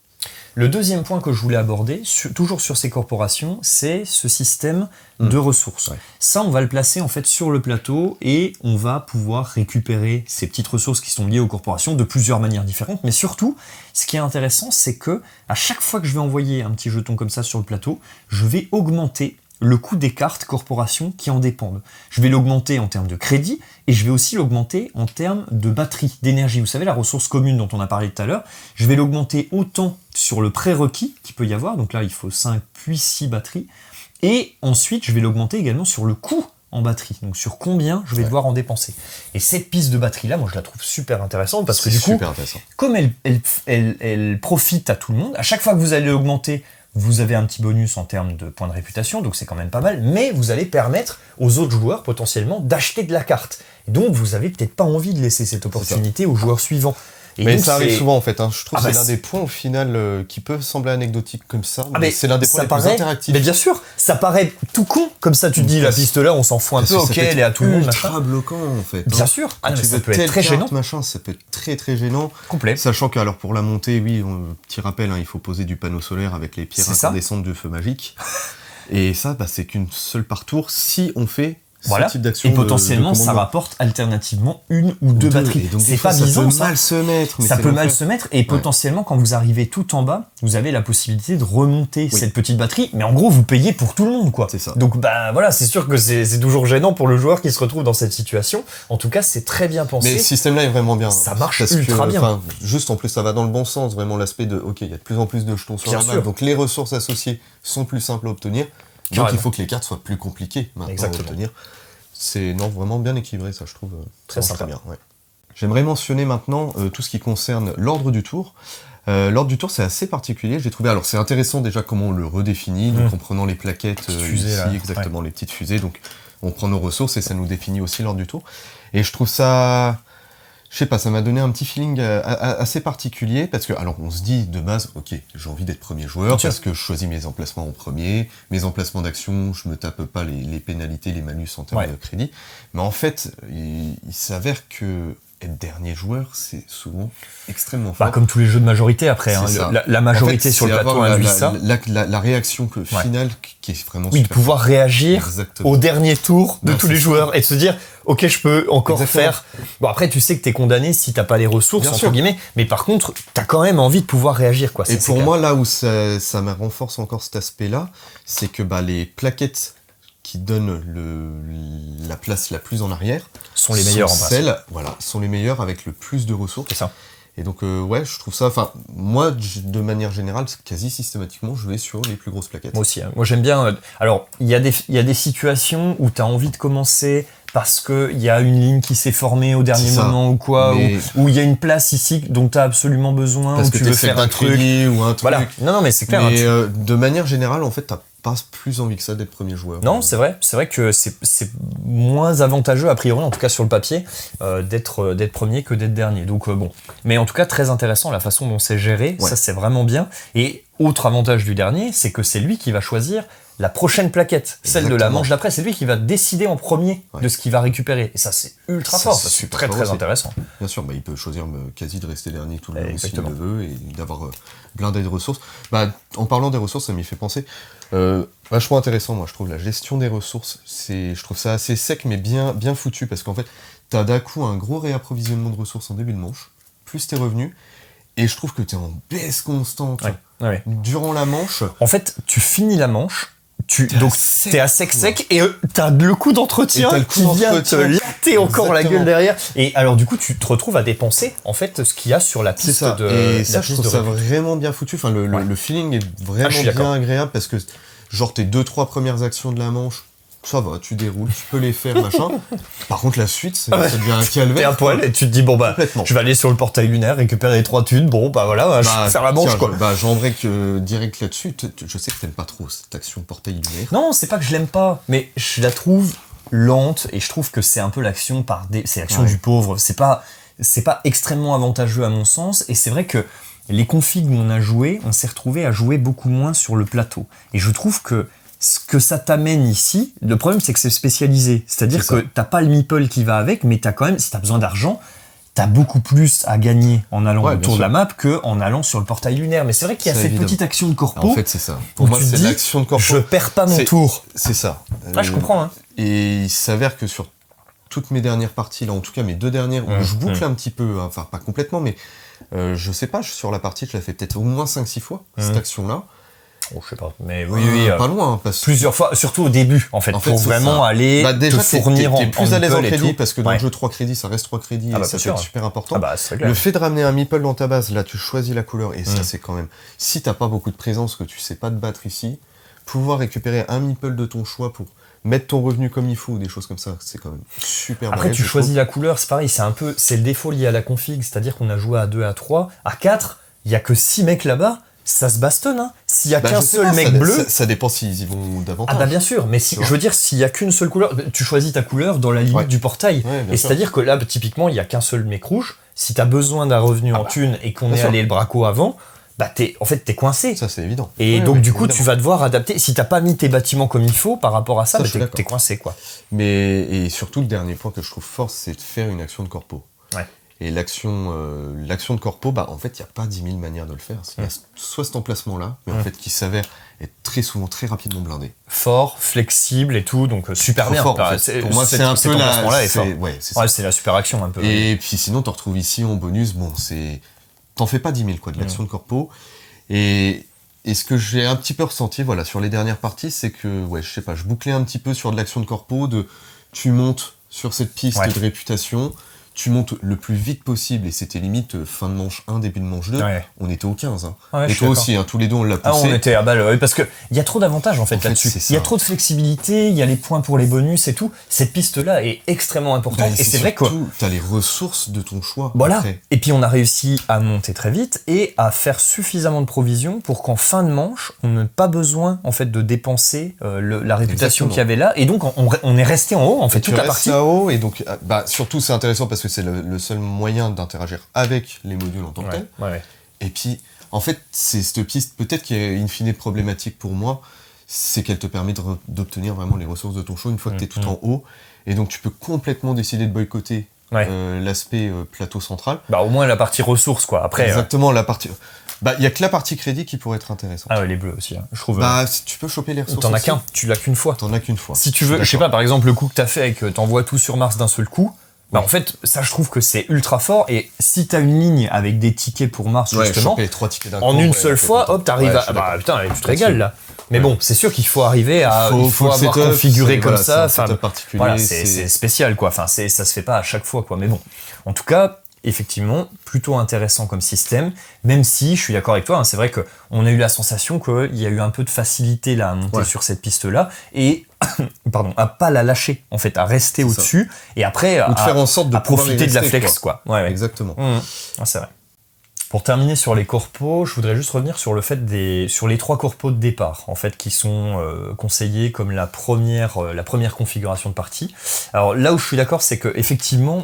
Speaker 2: Le deuxième point que je voulais aborder, toujours sur ces corporations, c'est ce système de ressources. Ouais. Ça, on va le placer en fait sur le plateau et on va pouvoir récupérer ces petites ressources qui sont liées aux corporations de plusieurs manières différentes. Mais surtout, ce qui est intéressant, c'est que à chaque fois que je vais envoyer un petit jeton comme ça sur le plateau, je vais augmenter le coût des cartes corporations qui en dépendent. Je vais l'augmenter en termes de crédit et je vais aussi l'augmenter en termes de batterie, d'énergie. Vous savez, la ressource commune dont on a parlé tout à l'heure, je vais l'augmenter autant sur le prérequis qu'il peut y avoir, donc là il faut 5 puis 6 batteries, et ensuite je vais l'augmenter également sur le coût en batterie, donc sur combien je vais devoir en dépenser. Et cette piste de batterie-là, moi je la trouve super intéressante, parce que du coup, comme elle profite à tout le monde, à chaque fois que vous allez l'augmenter, vous avez un petit bonus en termes de points de réputation, donc c'est quand même pas mal, mais vous allez permettre aux autres joueurs potentiellement d'acheter de la carte. Et donc vous avez peut-être pas envie de laisser cette opportunité aux joueurs suivants. Et
Speaker 1: mais
Speaker 2: donc,
Speaker 1: ça arrive souvent en fait, hein. Je trouve que c'est l'un des points au final qui peuvent sembler anecdotiques comme ça, mais c'est l'un des points les plus interactifs.
Speaker 2: Mais bien sûr, ça paraît tout con, comme ça tu te dis la piste là, on s'en fout un peu, ok, elle est à tout le monde.
Speaker 1: C'est ultra bloquant en fait.
Speaker 2: Bien sûr, ça peut être très gênant.
Speaker 1: Ça peut être très très gênant.
Speaker 2: Complet.
Speaker 1: Sachant que alors pour la montée, petit rappel, il faut poser du panneau solaire avec les pierres incandescentes du feu magique. Et ça, c'est qu'une seule par tour si on fait ce type d'action.
Speaker 2: Et potentiellement, ça rapporte alternativement 1 ou 2 batteries. C'est pas bizarre,
Speaker 1: ça peut mal se mettre.
Speaker 2: Ça peut mal se mettre, et potentiellement, quand vous arrivez tout en bas, vous avez la possibilité de remonter cette petite batterie, mais en gros, vous payez pour tout le monde, quoi.
Speaker 1: C'est ça.
Speaker 2: Donc, voilà, c'est sûr que c'est toujours gênant pour le joueur qui se retrouve dans cette situation. En tout cas, c'est très bien pensé.
Speaker 1: Mais ce système-là est vraiment bien.
Speaker 2: Ça marche ultra bien.
Speaker 1: Juste en plus, ça va dans le bon sens, vraiment l'aspect de, ok, il y a de plus en plus de jetons sur la map, donc les ressources associées sont plus simples à obtenir. Donc, il faut que les cartes soient plus compliquées maintenant à obtenir. C'est vraiment bien équilibré, ça je trouve très bien. Ouais. J'aimerais mentionner maintenant tout ce qui concerne l'ordre du tour. L'ordre du tour c'est assez particulier, j'ai trouvé. Alors c'est intéressant déjà comment on le redéfinit, donc en prenant les plaquettes
Speaker 2: fusées,
Speaker 1: ici, exactement les petites fusées, donc on prend nos ressources et ça nous définit aussi l'ordre du tour. Et je trouve ça, je sais pas, ça m'a donné un petit feeling assez particulier, parce que, alors on se dit de base, ok, j'ai envie d'être premier joueur, parce que je choisis mes emplacements en premier, mes emplacements d'action, je me tape pas les pénalités, les malus en termes de crédit, mais en fait, il s'avère que être dernier joueur, c'est souvent extrêmement fort.
Speaker 2: Comme tous les jeux de majorité après, hein, la majorité sur le plateau induit ça.
Speaker 1: La réaction finale qui est vraiment
Speaker 2: de pouvoir réagir au dernier tour de tous les joueurs
Speaker 1: ça.
Speaker 2: et de se dire ok, je peux encore
Speaker 1: Exactement.
Speaker 2: faire. Bon, après, tu sais que t'es condamné si t'as pas les ressources, entre guillemets, mais par contre, t'as quand même envie de pouvoir réagir, quoi.
Speaker 1: Et pour moi, là où ça me renforce encore cet aspect-là, c'est que les plaquettes qui donnent la place la plus en arrière
Speaker 2: sont les meilleures en
Speaker 1: celles, sont les meilleures avec le plus de ressources.
Speaker 2: C'est ça.
Speaker 1: Et donc, je trouve ça, moi, de manière générale, quasi systématiquement, je vais sur les plus grosses plaquettes.
Speaker 2: Moi aussi, hein. Moi j'aime bien. Alors, il y a des situations où t'as envie de commencer parce qu'il y a une ligne qui s'est formée au dernier moment ou quoi, ou il y a une place ici dont t'as absolument besoin,
Speaker 1: parce
Speaker 2: ou
Speaker 1: que
Speaker 2: tu veux faire un truc.
Speaker 1: Ou un truc.
Speaker 2: Voilà. Non, mais c'est clair.
Speaker 1: Mais de manière générale, en fait, t'as pas plus envie que ça d'être premier joueur.
Speaker 2: Non, c'est vrai que c'est moins avantageux, a priori, en tout cas sur le papier, d'être premier que d'être dernier. Donc bon. Mais en tout cas, très intéressant la façon dont c'est géré, ça c'est vraiment bien. Et autre avantage du dernier, c'est que c'est lui qui va choisir la prochaine plaquette, celle de la manche d'après, c'est lui qui va décider en premier de ce qu'il va récupérer. Et ça, c'est ultra fort, c'est très très intéressant.
Speaker 1: Bien sûr, il peut choisir quasi de rester dernier tout le long s'il le veut et d'avoir blindé de ressources. En parlant des ressources, ça m'y fait penser. Vachement intéressant, moi, je trouve la gestion des ressources. Je trouve ça assez sec, mais bien foutu, parce qu'en fait, t'as d'un coup un gros réapprovisionnement de ressources en début de manche, plus tes revenus, et je trouve que t'es en baisse constante durant la manche.
Speaker 2: En fait, tu finis la manche, donc t'es à sec et t'as le coup d'entretien qui vient te latter encore la gueule derrière. Et alors du coup tu te retrouves à dépenser en fait ce qu'il y a sur la piste de.
Speaker 1: Et ça, je trouve ça vraiment bien foutu. Enfin, le feeling est vraiment bien agréable parce que genre tes 2-3 premières actions de la manche, ça va, tu déroules, tu peux les faire, machin. Par contre, la suite, ça devient un calvaire.
Speaker 2: T'es à poil et tu te dis, je vais aller sur le portail lunaire, récupérer les 3 thunes, je vais faire la manche, quoi.
Speaker 1: J'embraye direct là-dessus. Je sais que t'aimes pas trop cette action portail lunaire.
Speaker 2: Non, c'est pas que je l'aime pas, mais je la trouve lente et je trouve que c'est un peu l'action c'est l'action du pauvre. C'est pas extrêmement avantageux à mon sens, et c'est vrai que les configs où on s'est retrouvé à jouer beaucoup moins sur le plateau. Et je trouve que ce que ça t'amène ici, le problème c'est que c'est spécialisé. C'est-à-dire que t'as pas le meeple qui va avec, mais t'as quand même, si t'as besoin d'argent, t'as beaucoup plus à gagner en allant autour de la map qu'en allant sur le portail lunaire. Mais c'est vrai qu'il y a cette petite action de corpo.
Speaker 1: En fait, c'est ça. Pour moi, c'est l'action de corpo.
Speaker 2: Je perds pas mon tour.
Speaker 1: C'est ça.
Speaker 2: Je comprends. Hein.
Speaker 1: Et il s'avère que sur toutes mes dernières parties, là, en tout cas mes 2 dernières, où je boucle un petit peu, enfin pas complètement, mais je sais pas, sur la partie, je la fais peut-être au moins 5-6 fois, cette action-là.
Speaker 2: Oh, je sais pas, mais oui,
Speaker 1: pas loin.
Speaker 2: Plusieurs fois, surtout au début, en fait pour vraiment aller
Speaker 1: déjà,
Speaker 2: te fournir
Speaker 1: t'es plus à l'aise en crédit,
Speaker 2: tout.
Speaker 1: parce que dans le jeu 3 crédits, ça reste 3 crédits, et ça peut être super important. Le fait de ramener un meeple dans ta base, là, tu choisis la couleur, et ça, c'est quand même... Si t'as pas beaucoup de présence, que tu sais pas te battre ici, pouvoir récupérer un meeple de ton choix pour mettre ton revenu comme il faut, ou des choses comme ça, c'est quand même super.
Speaker 2: Après, tu choisis la couleur, c'est pareil, c'est le défaut lié à la config, c'est-à-dire qu'on a joué à 2, à 3, à 4, il y a que 6 mecs là-bas, ça se bastonne, hein. S'il y a qu'un seul mec bleu...
Speaker 1: Ça dépend s'ils y vont davantage.
Speaker 2: Bien sûr, mais je veux dire, s'il y a qu'une seule couleur, tu choisis ta couleur dans la limite du portail. Et c'est-à-dire que là, typiquement, il y a qu'un seul mec rouge, si t'as besoin d'un revenu en thune et qu'on est allé le braco avant, t'es coincé.
Speaker 1: Ça, c'est évident.
Speaker 2: Et donc, du coup, tu vas devoir adapter. Si t'as pas mis tes bâtiments comme il faut par rapport à ça, t'es coincé, quoi.
Speaker 1: Et surtout, le dernier point que je trouve fort, c'est de faire une action de corpo. Et l'action de corpo, en fait, il n'y a pas 10 000 manières de le faire. Il y a soit cet emplacement-là, mais en fait, qui s'avère être très souvent, très rapidement blindé.
Speaker 2: Fort, flexible et tout, donc super bien.
Speaker 1: Fort, en fait. Pour moi, c'est un peu
Speaker 2: c'est la super action, un peu.
Speaker 1: Et puis sinon, t'en retrouves ici en bonus, t'en fais pas 10 000, quoi, de l'action de corpo. Et ce que j'ai un petit peu ressenti, sur les dernières parties, c'est que, je sais pas, je bouclais un petit peu sur de l'action de corpo, tu montes sur cette piste de réputation, tu montes le plus vite possible, et c'était limite fin de manche 1, début de manche 2, on était au 15. Et toi aussi, tous les deux on l'a poussé.
Speaker 2: On était à balle, parce que il y a trop d'avantages en fait là-dessus. Il y a trop de flexibilité, il y a les points pour les bonus et tout. Cette piste-là est extrêmement importante. Et c'est vrai que
Speaker 1: t'as les ressources de ton choix.
Speaker 2: Voilà. Après. Et puis on a réussi à monter très vite et à faire suffisamment de provisions pour qu'en fin de manche, on n'ait pas besoin en fait de dépenser la réputation qu'il y avait là. Et donc on est resté en haut en fait toute la partie.
Speaker 1: En haut, et donc surtout c'est intéressant parce que c'est le seul moyen d'interagir avec les modules en tant que tel. Et puis, en fait, c'est cette piste, peut-être qui est in fine problématique pour moi, c'est qu'elle te permet d'obtenir vraiment les ressources de ton show une fois que tu es tout en haut. Et donc, tu peux complètement décider de boycotter
Speaker 2: Ouais.
Speaker 1: L'aspect plateau central.
Speaker 2: Bah au moins la partie ressources quoi. Après.
Speaker 1: Exactement, la partie. Bah, il y a que la partie crédit qui pourrait être intéressante.
Speaker 2: Ah ouais, les bleus aussi. Hein. Je trouve.
Speaker 1: Bah, si tu peux choper les ressources.
Speaker 2: T'en as
Speaker 1: aussi.
Speaker 2: qu'un. Tu l'as qu'une fois.
Speaker 1: T'en as qu'une fois.
Speaker 2: Si tu veux, je sais pas, par exemple le coup que t'as fait avec t'envoies tout sur Mars d'un seul coup. Bah en fait, ça je trouve que c'est ultra fort. Et si t'as une ligne avec des tickets pour Mars justement,
Speaker 1: choper les 3 tickets d'un coup,
Speaker 2: en une seule fois, hop, t'arrives à. Bah putain, tu te régales là. Mais bon, c'est sûr qu'il faut arriver à. Il faut avoir configuré comme ça. Enfin, voilà, c'est spécial quoi. Enfin, ça se fait pas à chaque fois quoi. Mais bon, en tout cas. Effectivement, plutôt intéressant comme système, même si je suis d'accord avec toi, hein, c'est vrai qu'on a eu la sensation qu'il y a eu un peu de facilité là, à monter sur cette piste-là, et pardon, à pas la lâcher, en fait, à rester au-dessus, et après
Speaker 1: ou de faire en sorte de
Speaker 2: profiter de la flex, quoi. Ouais.
Speaker 1: Exactement.
Speaker 2: Ah, c'est vrai. Pour terminer sur les corpos, je voudrais juste revenir sur le fait sur les 3 corpos de départ, en fait, qui sont conseillés comme la première configuration de partie. Alors là où je suis d'accord, c'est que effectivement,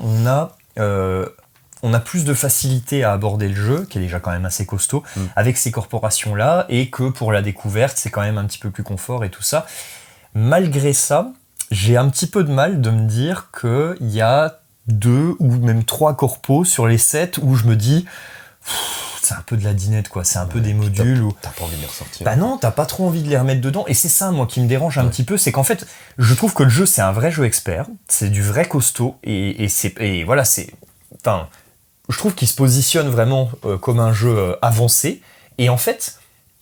Speaker 2: on a plus de facilité à aborder le jeu, qui est déjà quand même assez costaud, avec ces corporations-là, et que pour la découverte, c'est quand même un petit peu plus confort et tout ça. Malgré ça, j'ai un petit peu de mal de me dire qu'il y a 2 ou même 3 corpos sur les 7 où je me dis... c'est un peu de la dinette, quoi. C'est un peu des modules où...
Speaker 1: T'as pas envie de les ressortir.
Speaker 2: Bah non, t'as pas trop envie de les remettre dedans. Et c'est ça, moi, qui me dérange un petit peu. C'est qu'en fait, je trouve que le jeu, c'est un vrai jeu expert. C'est du vrai costaud. Et voilà, c'est... Enfin... Je trouve qu'il se positionne vraiment comme un jeu avancé. Et en fait,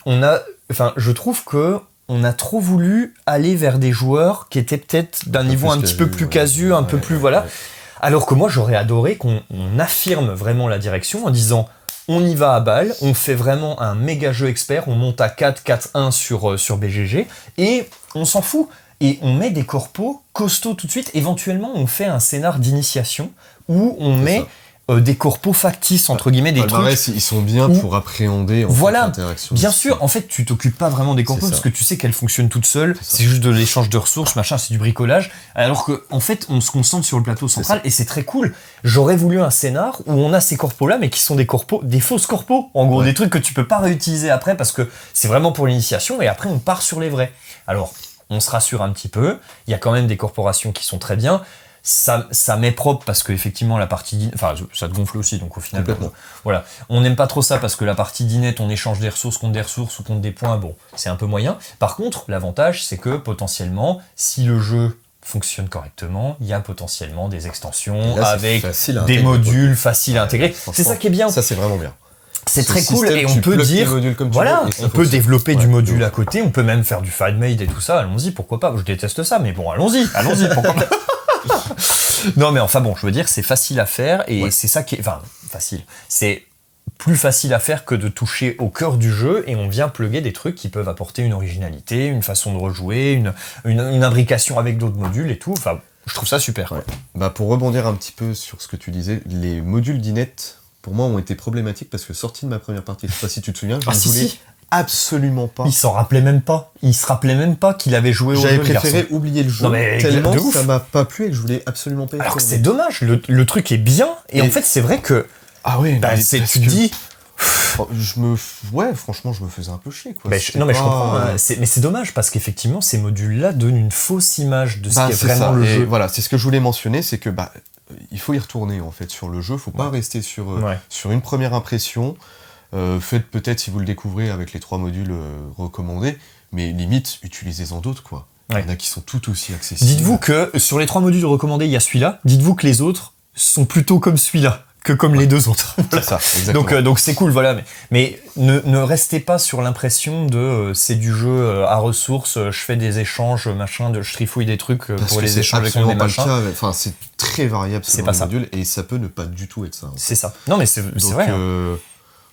Speaker 2: je trouve que on a trop voulu aller vers des joueurs qui étaient peut-être d'un niveau un petit peu plus casu, un peu plus voilà. Alors que moi, j'aurais adoré qu'on affirme vraiment la direction en disant on y va à balle, on fait vraiment un méga jeu expert, on monte à 4, 4-1 sur BGG et on s'en fout. Et on met des corpos costauds tout de suite. Éventuellement, on fait un scénar d'initiation où on met... des corpos factices, entre guillemets, des trucs...
Speaker 1: Ils sont bien pour appréhender l'interaction.
Speaker 2: Bien sûr, en fait, tu t'occupes pas vraiment des corpos parce que tu sais qu'elles fonctionnent toutes seules, c'est juste de l'échange de ressources, machin, c'est du bricolage, alors que en fait, on se concentre sur le plateau central et c'est très cool. J'aurais voulu un scénar où on a ces corpos-là, mais qui sont des fausses corpos, en gros, des trucs que tu peux pas réutiliser après parce que c'est vraiment pour l'initiation et après on part sur les vrais. Alors, on se rassure un petit peu, il y a quand même des corporations qui sont très bien. Ça m'est propre parce que effectivement la partie enfin ça te gonfle aussi donc au final voilà, on n'aime pas trop ça parce que la partie dinette on échange des ressources contre des ressources ou contre des points, bon c'est un peu moyen. Par contre l'avantage c'est que potentiellement si le jeu fonctionne correctement, il y a potentiellement des extensions là, avec des modules faciles à intégrer. C'est ça qui est bien.
Speaker 1: Ça c'est vraiment bien.
Speaker 2: C'est très cool et on peut dire, voilà, on peut développer du module à côté, on peut même faire du FileMade et tout ça, allons-y, pourquoi pas, je déteste ça, mais bon, allons-y, pourquoi pas. Non mais enfin bon, je veux dire, c'est facile à faire et c'est ça qui est, enfin, facile, c'est plus facile à faire que de toucher au cœur du jeu et on vient plugger des trucs qui peuvent apporter une originalité, une façon de rejouer, une imbrication avec d'autres modules et tout, enfin, je trouve ça super.
Speaker 1: Ouais. Bah pour rebondir un petit peu sur ce que tu disais, les modules d'inet pour moi ont été problématiques parce que sorti de ma première partie, je sais pas si tu te souviens, je voulais absolument pas.
Speaker 2: Il s'en rappelait même pas. Il se rappelait même pas qu'il avait joué au jeu.
Speaker 1: J'avais préféré oublier le jeu tellement ça m'a pas plu et que je voulais absolument pas.
Speaker 2: Alors que c'est dommage, le truc est bien et en fait c'est vrai que
Speaker 1: tu
Speaker 2: te dis
Speaker 1: franchement je me faisais un peu chier quoi.
Speaker 2: Mais je comprends mais c'est dommage parce qu'effectivement ces modules là donnent une fausse image de ce qu'est vraiment le jeu.
Speaker 1: Voilà, c'est ce que je voulais mentionner, c'est que il faut y retourner en fait sur le jeu, faut pas rester sur une première impression. Faites peut-être si vous le découvrez avec les 3 modules recommandés, mais limite utilisez-en d'autres quoi. Il y en a qui sont tout aussi accessibles.
Speaker 2: Dites-vous que sur les 3 modules recommandés il y a celui-là, dites-vous que les autres sont plutôt comme celui-là que comme les 2 autres.
Speaker 1: C'est ça, exactement.
Speaker 2: Donc c'est cool, voilà. Mais ne restez pas sur l'impression de c'est du jeu à ressources, je fais des échanges, machin, je trifouille des trucs pour les échanger contre des machins.
Speaker 1: Enfin, c'est très variable selon les modules et ça peut ne pas du tout être ça.
Speaker 2: C'est ça. Non mais c'est vrai.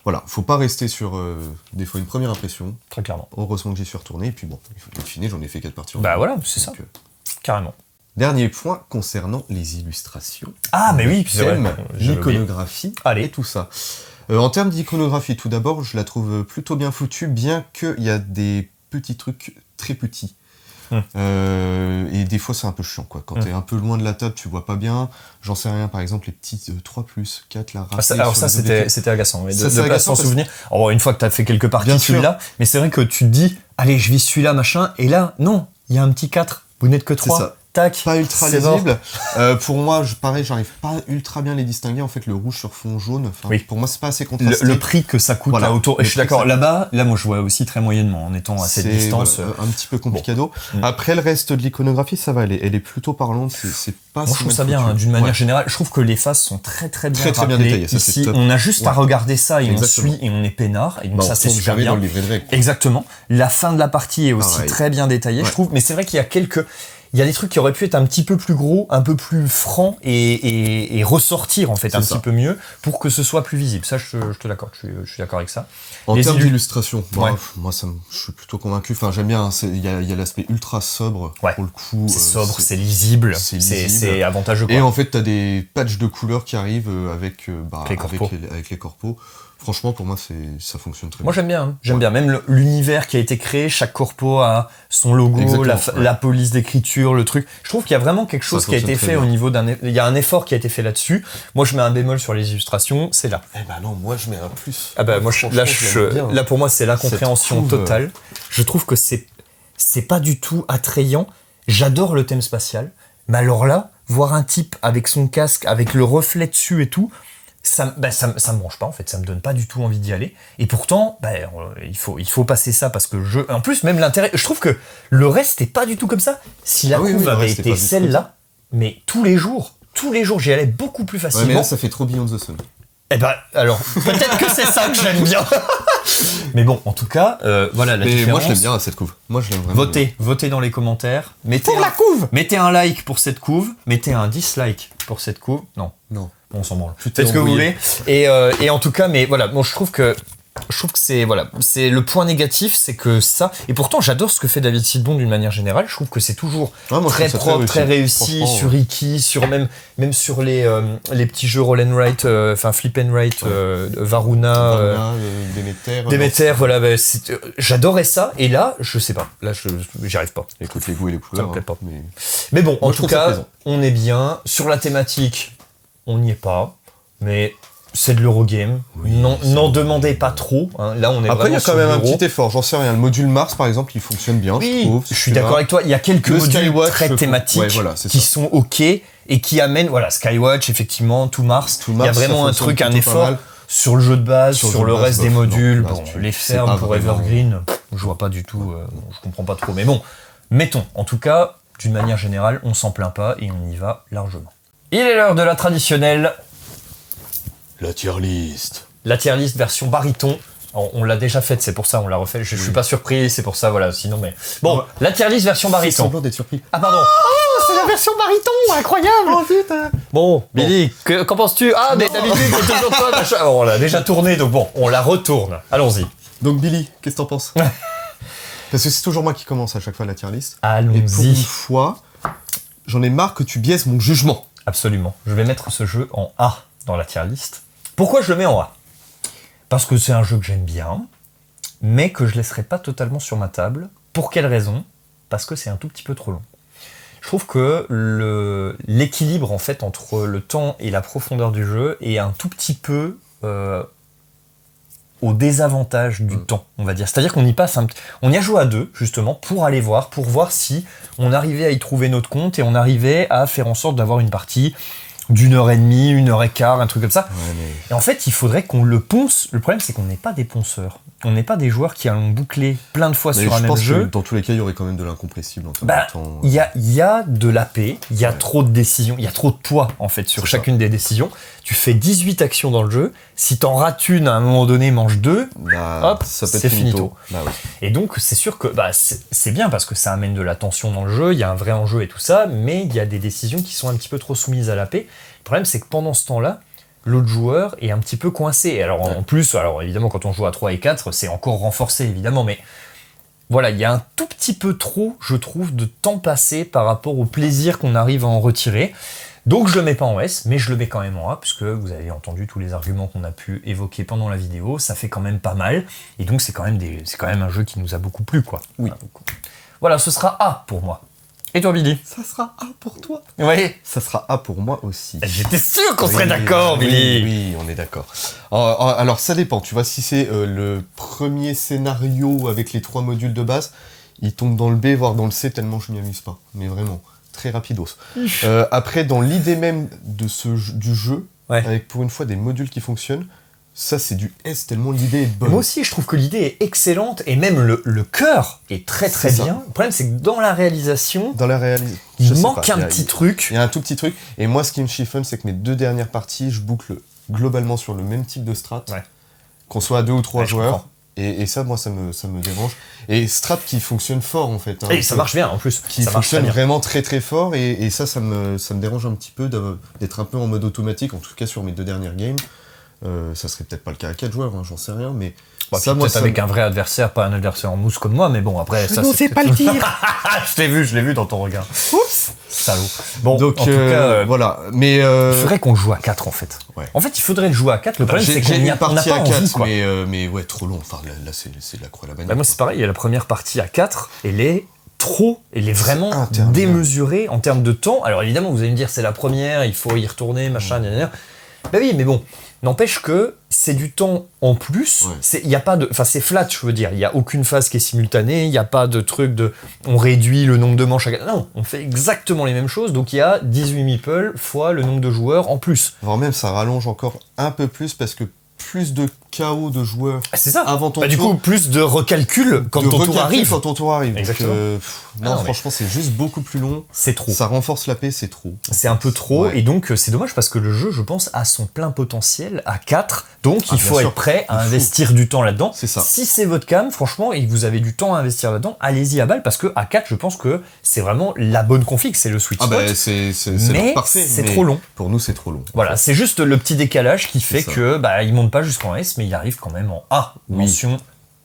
Speaker 1: Voilà, faut pas rester sur des fois une première impression.
Speaker 2: Très clairement.
Speaker 1: Heureusement que j'y suis retourné et puis bon, in fine, j'en ai fait 4 parties.
Speaker 2: Bah voilà, c'est ça. Carrément.
Speaker 1: Dernier point concernant les illustrations.
Speaker 2: Ah, mais oui,
Speaker 1: c'est vrai. L'iconographie et tout ça. En termes d'iconographie, tout d'abord, je la trouve plutôt bien foutue, bien qu'il y a des petits trucs très petits. Et des fois, c'est un peu chiant, quoi. Quand t'es un peu loin de la table, tu vois pas bien. J'en sais rien, par exemple, les petits 3+, 4, là.
Speaker 2: Alors ça, c'était agaçant. Ouais, de pas s'en souvenir. Alors, une fois que t'as fait quelques parties, celui-là, mais c'est vrai que tu te dis, allez, je vis celui-là, machin, et là, non, il y a un petit 4, vous n'êtes que 3. tac,
Speaker 1: pas ultra
Speaker 2: c'est mort.
Speaker 1: lisible. Pour moi, pareil, j'arrive pas ultra bien à les distinguer. En fait, le rouge sur fond jaune,
Speaker 2: Oui.
Speaker 1: pour moi, c'est pas assez contrasté.
Speaker 2: Le prix que ça coûte
Speaker 1: Voilà,
Speaker 2: là autour. Et
Speaker 1: le
Speaker 2: je suis
Speaker 1: prix
Speaker 2: d'accord,
Speaker 1: que ça-
Speaker 2: là-bas, là moi je vois aussi très moyennement en étant à cette
Speaker 1: C'est,
Speaker 2: distance.
Speaker 1: voilà, un petit peu complicado.
Speaker 2: Bon.
Speaker 1: Après, le reste de l'iconographie, ça va, elle est plutôt parlante. C'est pas
Speaker 2: Moi
Speaker 1: si
Speaker 2: je trouve
Speaker 1: mal
Speaker 2: ça bien,
Speaker 1: foutu.
Speaker 2: hein, d'une manière
Speaker 1: Ouais.
Speaker 2: générale. Je trouve que les faces sont très très bien
Speaker 1: Très, très bien
Speaker 2: rappelées.
Speaker 1: détaillées, ça, c'est
Speaker 2: Ici,
Speaker 1: top.
Speaker 2: on a juste à
Speaker 1: Ouais.
Speaker 2: regarder ça et
Speaker 1: Exactement.
Speaker 2: on suit et on est peinard. Et donc
Speaker 1: Bah,
Speaker 2: ça
Speaker 1: on
Speaker 2: c'est
Speaker 1: tombe
Speaker 2: super
Speaker 1: jamais
Speaker 2: bien.
Speaker 1: dans le livret de règles.
Speaker 2: Exactement. La fin de la partie est aussi
Speaker 1: Pareil.
Speaker 2: très bien détaillée,
Speaker 1: Ouais.
Speaker 2: je trouve. Mais c'est vrai qu'il y a il y a des trucs qui auraient pu être un petit peu plus gros, un peu plus francs et ressortir en fait
Speaker 1: C'est
Speaker 2: un
Speaker 1: ça.
Speaker 2: petit peu mieux pour que ce soit plus visible. Ça, je te l'accorde. Je suis d'accord avec ça.
Speaker 1: En
Speaker 2: Les
Speaker 1: termes
Speaker 2: illus-
Speaker 1: d'illustration,
Speaker 2: Ouais.
Speaker 1: moi, je suis plutôt convaincu. Enfin, j'aime bien. hein, il y a l'aspect ultra sobre
Speaker 2: Ouais.
Speaker 1: pour le coup.
Speaker 2: C'est sobre, c'est lisible,
Speaker 1: c'est
Speaker 2: c'est
Speaker 1: lisible.
Speaker 2: avantageux. Quoi.
Speaker 1: Et en fait, t'as des patchs de couleurs qui arrivent avec
Speaker 2: Les corpos.
Speaker 1: avec les corpos. Franchement, pour moi, ça fonctionne très
Speaker 2: Moi
Speaker 1: bien.
Speaker 2: j'aime bien, hein. J'aime
Speaker 1: Ouais.
Speaker 2: bien. Même l'univers qui a été créé, chaque corpo a son logo,
Speaker 1: Exactement, ouais.
Speaker 2: la police d'écriture, le truc. Je trouve qu'il y a vraiment quelque chose qui a été
Speaker 1: fonctionne très
Speaker 2: fait au
Speaker 1: bien.
Speaker 2: niveau il y a un effort qui a été fait là-dessus. Moi je mets un bémol sur les illustrations, c'est là.
Speaker 1: Eh ben non, moi, je mets un plus.
Speaker 2: Ah bah moi
Speaker 1: Franchement, l'aime bien.
Speaker 2: là pour moi c'est l'incompréhension
Speaker 1: couve,
Speaker 2: totale. Je trouve que c'est pas du tout attrayant. J'adore le thème spatial, mais alors là, voir un type avec son casque, avec le reflet dessus et tout, ça me branche pas en fait, ça me donne pas du tout envie d'y aller. Et pourtant, il faut passer ça parce que en plus même l'intérêt, je trouve que le reste est pas du tout comme ça. Si la
Speaker 1: Ah oui,
Speaker 2: couve
Speaker 1: oui, le
Speaker 2: avait
Speaker 1: reste est
Speaker 2: été
Speaker 1: pas du tout
Speaker 2: celle-là, mais tous les jours, j'y allais beaucoup plus
Speaker 1: Ouais,
Speaker 2: facilement.
Speaker 1: mais là, ça fait trop Beyond the Sun.
Speaker 2: Eh ben, alors, peut-être que c'est ça que j'aime bien. Mais bon, en tout cas, voilà la
Speaker 1: Mais
Speaker 2: différence.
Speaker 1: moi, je l'aime bien cette couve. Moi, je l'aime vraiment. bien.
Speaker 2: Votez dans les commentaires. Mettez
Speaker 1: Pour la couve.
Speaker 2: Mettez un like pour cette couve. Mettez un dislike pour cette couve. Non,
Speaker 1: Non.
Speaker 2: on s'en branle.
Speaker 1: Je t'ai
Speaker 2: Faites ce que vous
Speaker 1: embrouillé.
Speaker 2: voulez. Et en tout cas, mais voilà, bon, je trouve que c'est le point négatif, c'est que ça. Et pourtant, j'adore ce que fait David Sidbon d'une manière générale. Je trouve que c'est toujours
Speaker 1: Ah, moi, je
Speaker 2: très
Speaker 1: trouve ça
Speaker 2: propre, très réussi
Speaker 1: Franchement,
Speaker 2: sur Iki, sur même sur les petits jeux roll and write, enfin flip and write, Varuna. Déméter, voilà, j'adorais ça, et là, je sais pas, là, j'y arrive pas.
Speaker 1: Écoute les goûts et les couleurs.
Speaker 2: Ça me plaît pas.
Speaker 1: Mais...
Speaker 2: Mais bon, en
Speaker 1: Moi, je
Speaker 2: tout
Speaker 1: trouve ça
Speaker 2: cas,
Speaker 1: plaisant.
Speaker 2: on est bien. Sur la thématique, on n'y est pas, mais c'est de l'Eurogame.
Speaker 1: Oui,
Speaker 2: N'en demandez pas trop, hein. Là, on est
Speaker 1: Après, il y
Speaker 2: vraiment
Speaker 1: a quand
Speaker 2: sur
Speaker 1: même un
Speaker 2: l'Euro.
Speaker 1: petit effort. J'en sais rien. Le module Mars, par exemple, il fonctionne bien, je
Speaker 2: Oui,
Speaker 1: trouve.
Speaker 2: je suis d'accord avec toi. Il y a quelques
Speaker 1: Le
Speaker 2: modules
Speaker 1: Skywatch,
Speaker 2: très thématiques
Speaker 1: ouais, voilà, c'est
Speaker 2: qui
Speaker 1: ça.
Speaker 2: sont OK et qui amènent, voilà, Skywatch, effectivement, tout Mars.
Speaker 1: Tout
Speaker 2: Il y a
Speaker 1: Mars, ça
Speaker 2: vraiment un
Speaker 1: fonctionne
Speaker 2: truc, un
Speaker 1: plutôt pas
Speaker 2: effort
Speaker 1: mal.
Speaker 2: sur le jeu de base,
Speaker 1: Sur le
Speaker 2: sur
Speaker 1: jeu
Speaker 2: le
Speaker 1: de base,
Speaker 2: reste des
Speaker 1: bof,
Speaker 2: modules.
Speaker 1: non, là,
Speaker 2: Bon,
Speaker 1: tu-
Speaker 2: les
Speaker 1: c'est
Speaker 2: fermes
Speaker 1: pas
Speaker 2: pour
Speaker 1: vraiment-
Speaker 2: Evergreen, je vois pas du tout, je comprends pas trop. Mais bon, mettons, en tout cas, d'une manière générale, on s'en plaint pas et on y va largement. Il est l'heure de la traditionnelle,
Speaker 1: La tier list.
Speaker 2: la tier list version baryton. On l'a déjà faite, c'est pour ça, on l'a refait. Je suis pas surpris, c'est pour ça, voilà, sinon, mais. Bon, la tier list version
Speaker 1: Fais
Speaker 2: baryton.
Speaker 1: semblant d'être surpris.
Speaker 2: Ah, pardon. C'est la version baryton, incroyable!
Speaker 1: Oh putain.
Speaker 2: Bon, Billy, qu'en penses-tu? Ah, mais d'habitude, c'est toujours toi, machin. Oh, on l'a déjà tourné, donc bon, on la retourne. Allons-y.
Speaker 1: Donc Billy, qu'est-ce que t'en penses? Parce que c'est toujours moi qui commence à chaque fois la tier list. Et pour une
Speaker 2: Allons-y.
Speaker 1: fois, j'en ai marre que tu biaises mon jugement.
Speaker 2: Absolument. Je vais mettre ce jeu en A dans la tier list. Pourquoi je le mets en A? Parce que c'est un jeu que j'aime bien, mais que je laisserai pas totalement sur ma table. Pour quelle raison? Parce que c'est un tout petit peu trop long. Je trouve que l'équilibre en fait entre le temps et la profondeur du jeu est un tout petit peu au désavantage du temps, on va dire. C'est-à-dire qu'on y passe on y a joué à deux, justement, pour voir si on arrivait à y trouver notre compte et on arrivait à faire en sorte d'avoir une partie d'1h30, 1h15, un truc comme ça.
Speaker 1: Ouais, mais...
Speaker 2: Et en fait, il faudrait qu'on le ponce. Le problème, c'est qu'on n'est pas des ponceurs. On n'est pas des joueurs qui allons boucler plein de fois
Speaker 1: Mais
Speaker 2: sur un
Speaker 1: je
Speaker 2: même
Speaker 1: pense
Speaker 2: jeu.
Speaker 1: que dans tous les cas, il y aurait quand même de l'incompressible en termes
Speaker 2: Bah,
Speaker 1: de temps.
Speaker 2: il y a de l'AP, il y a trop de décisions, il y a trop de poids en fait sur
Speaker 1: C'est
Speaker 2: chacune des décisions. Tu fais 18 actions dans le jeu, si t'en rates une à un moment donné, mange deux,
Speaker 1: Bah,
Speaker 2: hop,
Speaker 1: ça peut être
Speaker 2: c'est finito.
Speaker 1: Bah ouais.
Speaker 2: et donc c'est sûr que c'est bien parce que ça amène de la tension dans le jeu, il y a un vrai enjeu et tout ça, mais il y a des décisions qui sont un petit peu trop soumises à l'AP. Le problème c'est que pendant ce temps-là, l'autre joueur est un petit peu coincé. Et alors en plus, alors évidemment quand on joue à 3 et 4, c'est encore renforcé évidemment, mais voilà, il y a un tout petit peu trop, je trouve, de temps passé par rapport au plaisir qu'on arrive à en retirer. Donc je le mets pas en S, mais je le mets quand même en A, puisque vous avez entendu tous les arguments qu'on a pu évoquer pendant la vidéo, ça fait quand même pas mal, et donc c'est quand même un jeu qui nous a beaucoup plu, quoi.
Speaker 1: Oui.
Speaker 2: Voilà, ce sera A pour moi. Et toi, Billy?
Speaker 1: Ça sera A pour toi.
Speaker 2: Oui.
Speaker 1: Ça sera A pour moi aussi.
Speaker 2: J'étais sûr qu'on serait
Speaker 1: Oui,
Speaker 2: d'accord,
Speaker 1: oui,
Speaker 2: Billy.
Speaker 1: Oui, on est d'accord. Alors ça dépend, tu vois, si c'est le premier scénario avec les 3 modules de base, il tombe dans le B, voire dans le C, tellement je m'y amuse pas. Mais vraiment. très rapidos. Après, dans l'idée même du jeu, avec pour une fois des modules qui fonctionnent, ça c'est du S tellement l'idée est bonne.
Speaker 2: Moi aussi je trouve que l'idée est excellente et même le cœur est très très bien. Le problème c'est que dans la réalisation, il manque un petit truc.
Speaker 1: Il y a un tout petit truc. Et moi ce qui me chiffonne c'est que mes 2 dernières parties, je boucle globalement sur le même type de strat, qu'on soit à 2 ou 3 joueurs. Et ça, moi, ça me dérange. Et strat qui fonctionne fort, en fait. Hein,
Speaker 2: et ça marche bien, en plus.
Speaker 1: Qui fonctionne vraiment très très fort. Et ça me dérange un petit peu d'être un peu en mode automatique, en tout cas sur mes 2 dernières games. Ça serait peut-être pas le cas à 4 joueurs, hein, j'en sais rien, mais...
Speaker 2: ça, moi, peut-être avec un vrai adversaire, pas un adversaire en mousse comme moi, mais bon, après...
Speaker 1: Je n'osais pas le dire.
Speaker 2: Je l'ai vu dans ton regard. Oups. Salaud. Bon,
Speaker 1: donc, en tout cas, voilà. Mais
Speaker 2: il faudrait qu'on joue à 4, en fait.
Speaker 1: Ouais.
Speaker 2: En fait, il faudrait le jouer à 4. Le problème, c'est qu'on n'a pas envie,
Speaker 1: à 4,
Speaker 2: quoi.
Speaker 1: Mais ouais, trop long. Enfin, là c'est la croix à la bannière.
Speaker 2: Bah, moi, c'est pareil. Il y a la première partie à 4, elle est vraiment démesurée en termes de temps. Alors, évidemment, vous allez me dire, c'est la première, il faut y retourner, machin, gna. Bah oui, mais bon... N'empêche que c'est du temps en plus, y a pas de, c'est flat, je veux dire, il n'y a aucune phase qui est simultanée, il n'y a pas de truc on réduit le nombre de manches non, on fait exactement les mêmes choses, donc il y a 18 meeples fois le nombre de joueurs en plus.
Speaker 1: Voire même ça rallonge encore un peu plus parce que plus de chaos de joueurs avant ton tour.
Speaker 2: Du coup, plus de recalcul quand ton tour arrive.
Speaker 1: Quand ton tour arrive.
Speaker 2: Exactement.
Speaker 1: Franchement, c'est juste beaucoup plus long.
Speaker 2: C'est trop.
Speaker 1: Ça renforce la paix, c'est trop.
Speaker 2: C'est un peu trop, et donc c'est dommage parce que le jeu, je pense, a son plein potentiel à 4, donc il faut être prêt à investir du temps là-dedans.
Speaker 1: C'est ça.
Speaker 2: Si c'est votre cam, franchement, et que vous avez du temps à investir là-dedans, allez-y à balle, parce que à 4, je pense que c'est vraiment la bonne config, c'est le sweet spot.
Speaker 1: C'est parfait.
Speaker 2: C'est trop long.
Speaker 1: Pour nous, c'est trop long.
Speaker 2: Voilà, c'est juste le petit décalage qui fait que il monte pas jusqu'en S, mais il arrive quand même en A. Mention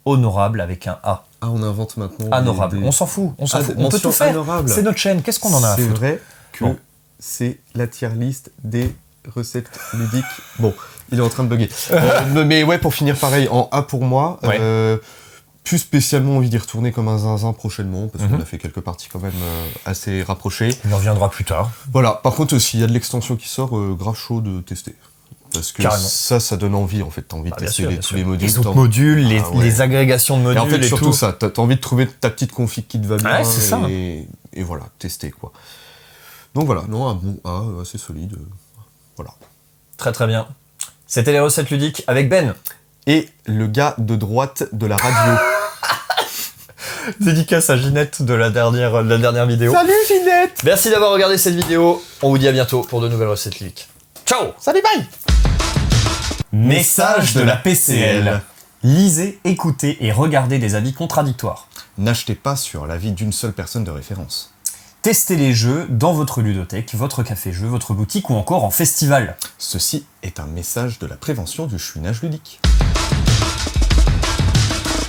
Speaker 2: honorable avec un A.
Speaker 1: Ah, on invente maintenant.
Speaker 2: Honorable. On s'en fout. On peut tout faire.
Speaker 1: Honorable.
Speaker 2: C'est notre chaîne. Qu'est-ce qu'on en a à foutre ?
Speaker 1: C'est vrai que c'est la tier list des recettes ludiques. Bon, il est en train de bugger. Mais ouais, pour finir pareil, en A pour moi. Plus spécialement envie d'y retourner comme un zinzin prochainement, parce qu'on a fait quelques parties quand même assez rapprochées.
Speaker 2: On y reviendra plus tard.
Speaker 1: Voilà, par contre, s'il y a de l'extension qui sort, grave chaud de tester. Parce que ça donne envie, en fait. T'as envie de tester tous les modules.
Speaker 2: Les autres modules, les agrégations de modules.
Speaker 1: Et en fait, surtout ça, t'as envie de trouver ta petite config qui te va bien.
Speaker 2: C'est ça.
Speaker 1: Et voilà, tester, quoi. Donc voilà, un bon A, assez solide. Voilà.
Speaker 2: Très très bien. C'était les recettes ludiques avec Ben.
Speaker 1: Et le gars de droite de la radio.
Speaker 2: Dédicace à Ginette de la dernière vidéo.
Speaker 1: Salut Ginette.
Speaker 2: Merci d'avoir regardé cette vidéo. On vous dit à bientôt pour de nouvelles recettes ludiques. Ciao.
Speaker 1: Salut, bye.
Speaker 2: Message de la PCL. Lisez, écoutez et regardez des avis contradictoires.
Speaker 1: N'achetez pas sur l'avis d'une seule personne de référence.
Speaker 2: Testez les jeux dans votre ludothèque, votre café-jeu, votre boutique ou encore en festival.
Speaker 1: Ceci est un message de la prévention du chouinage ludique.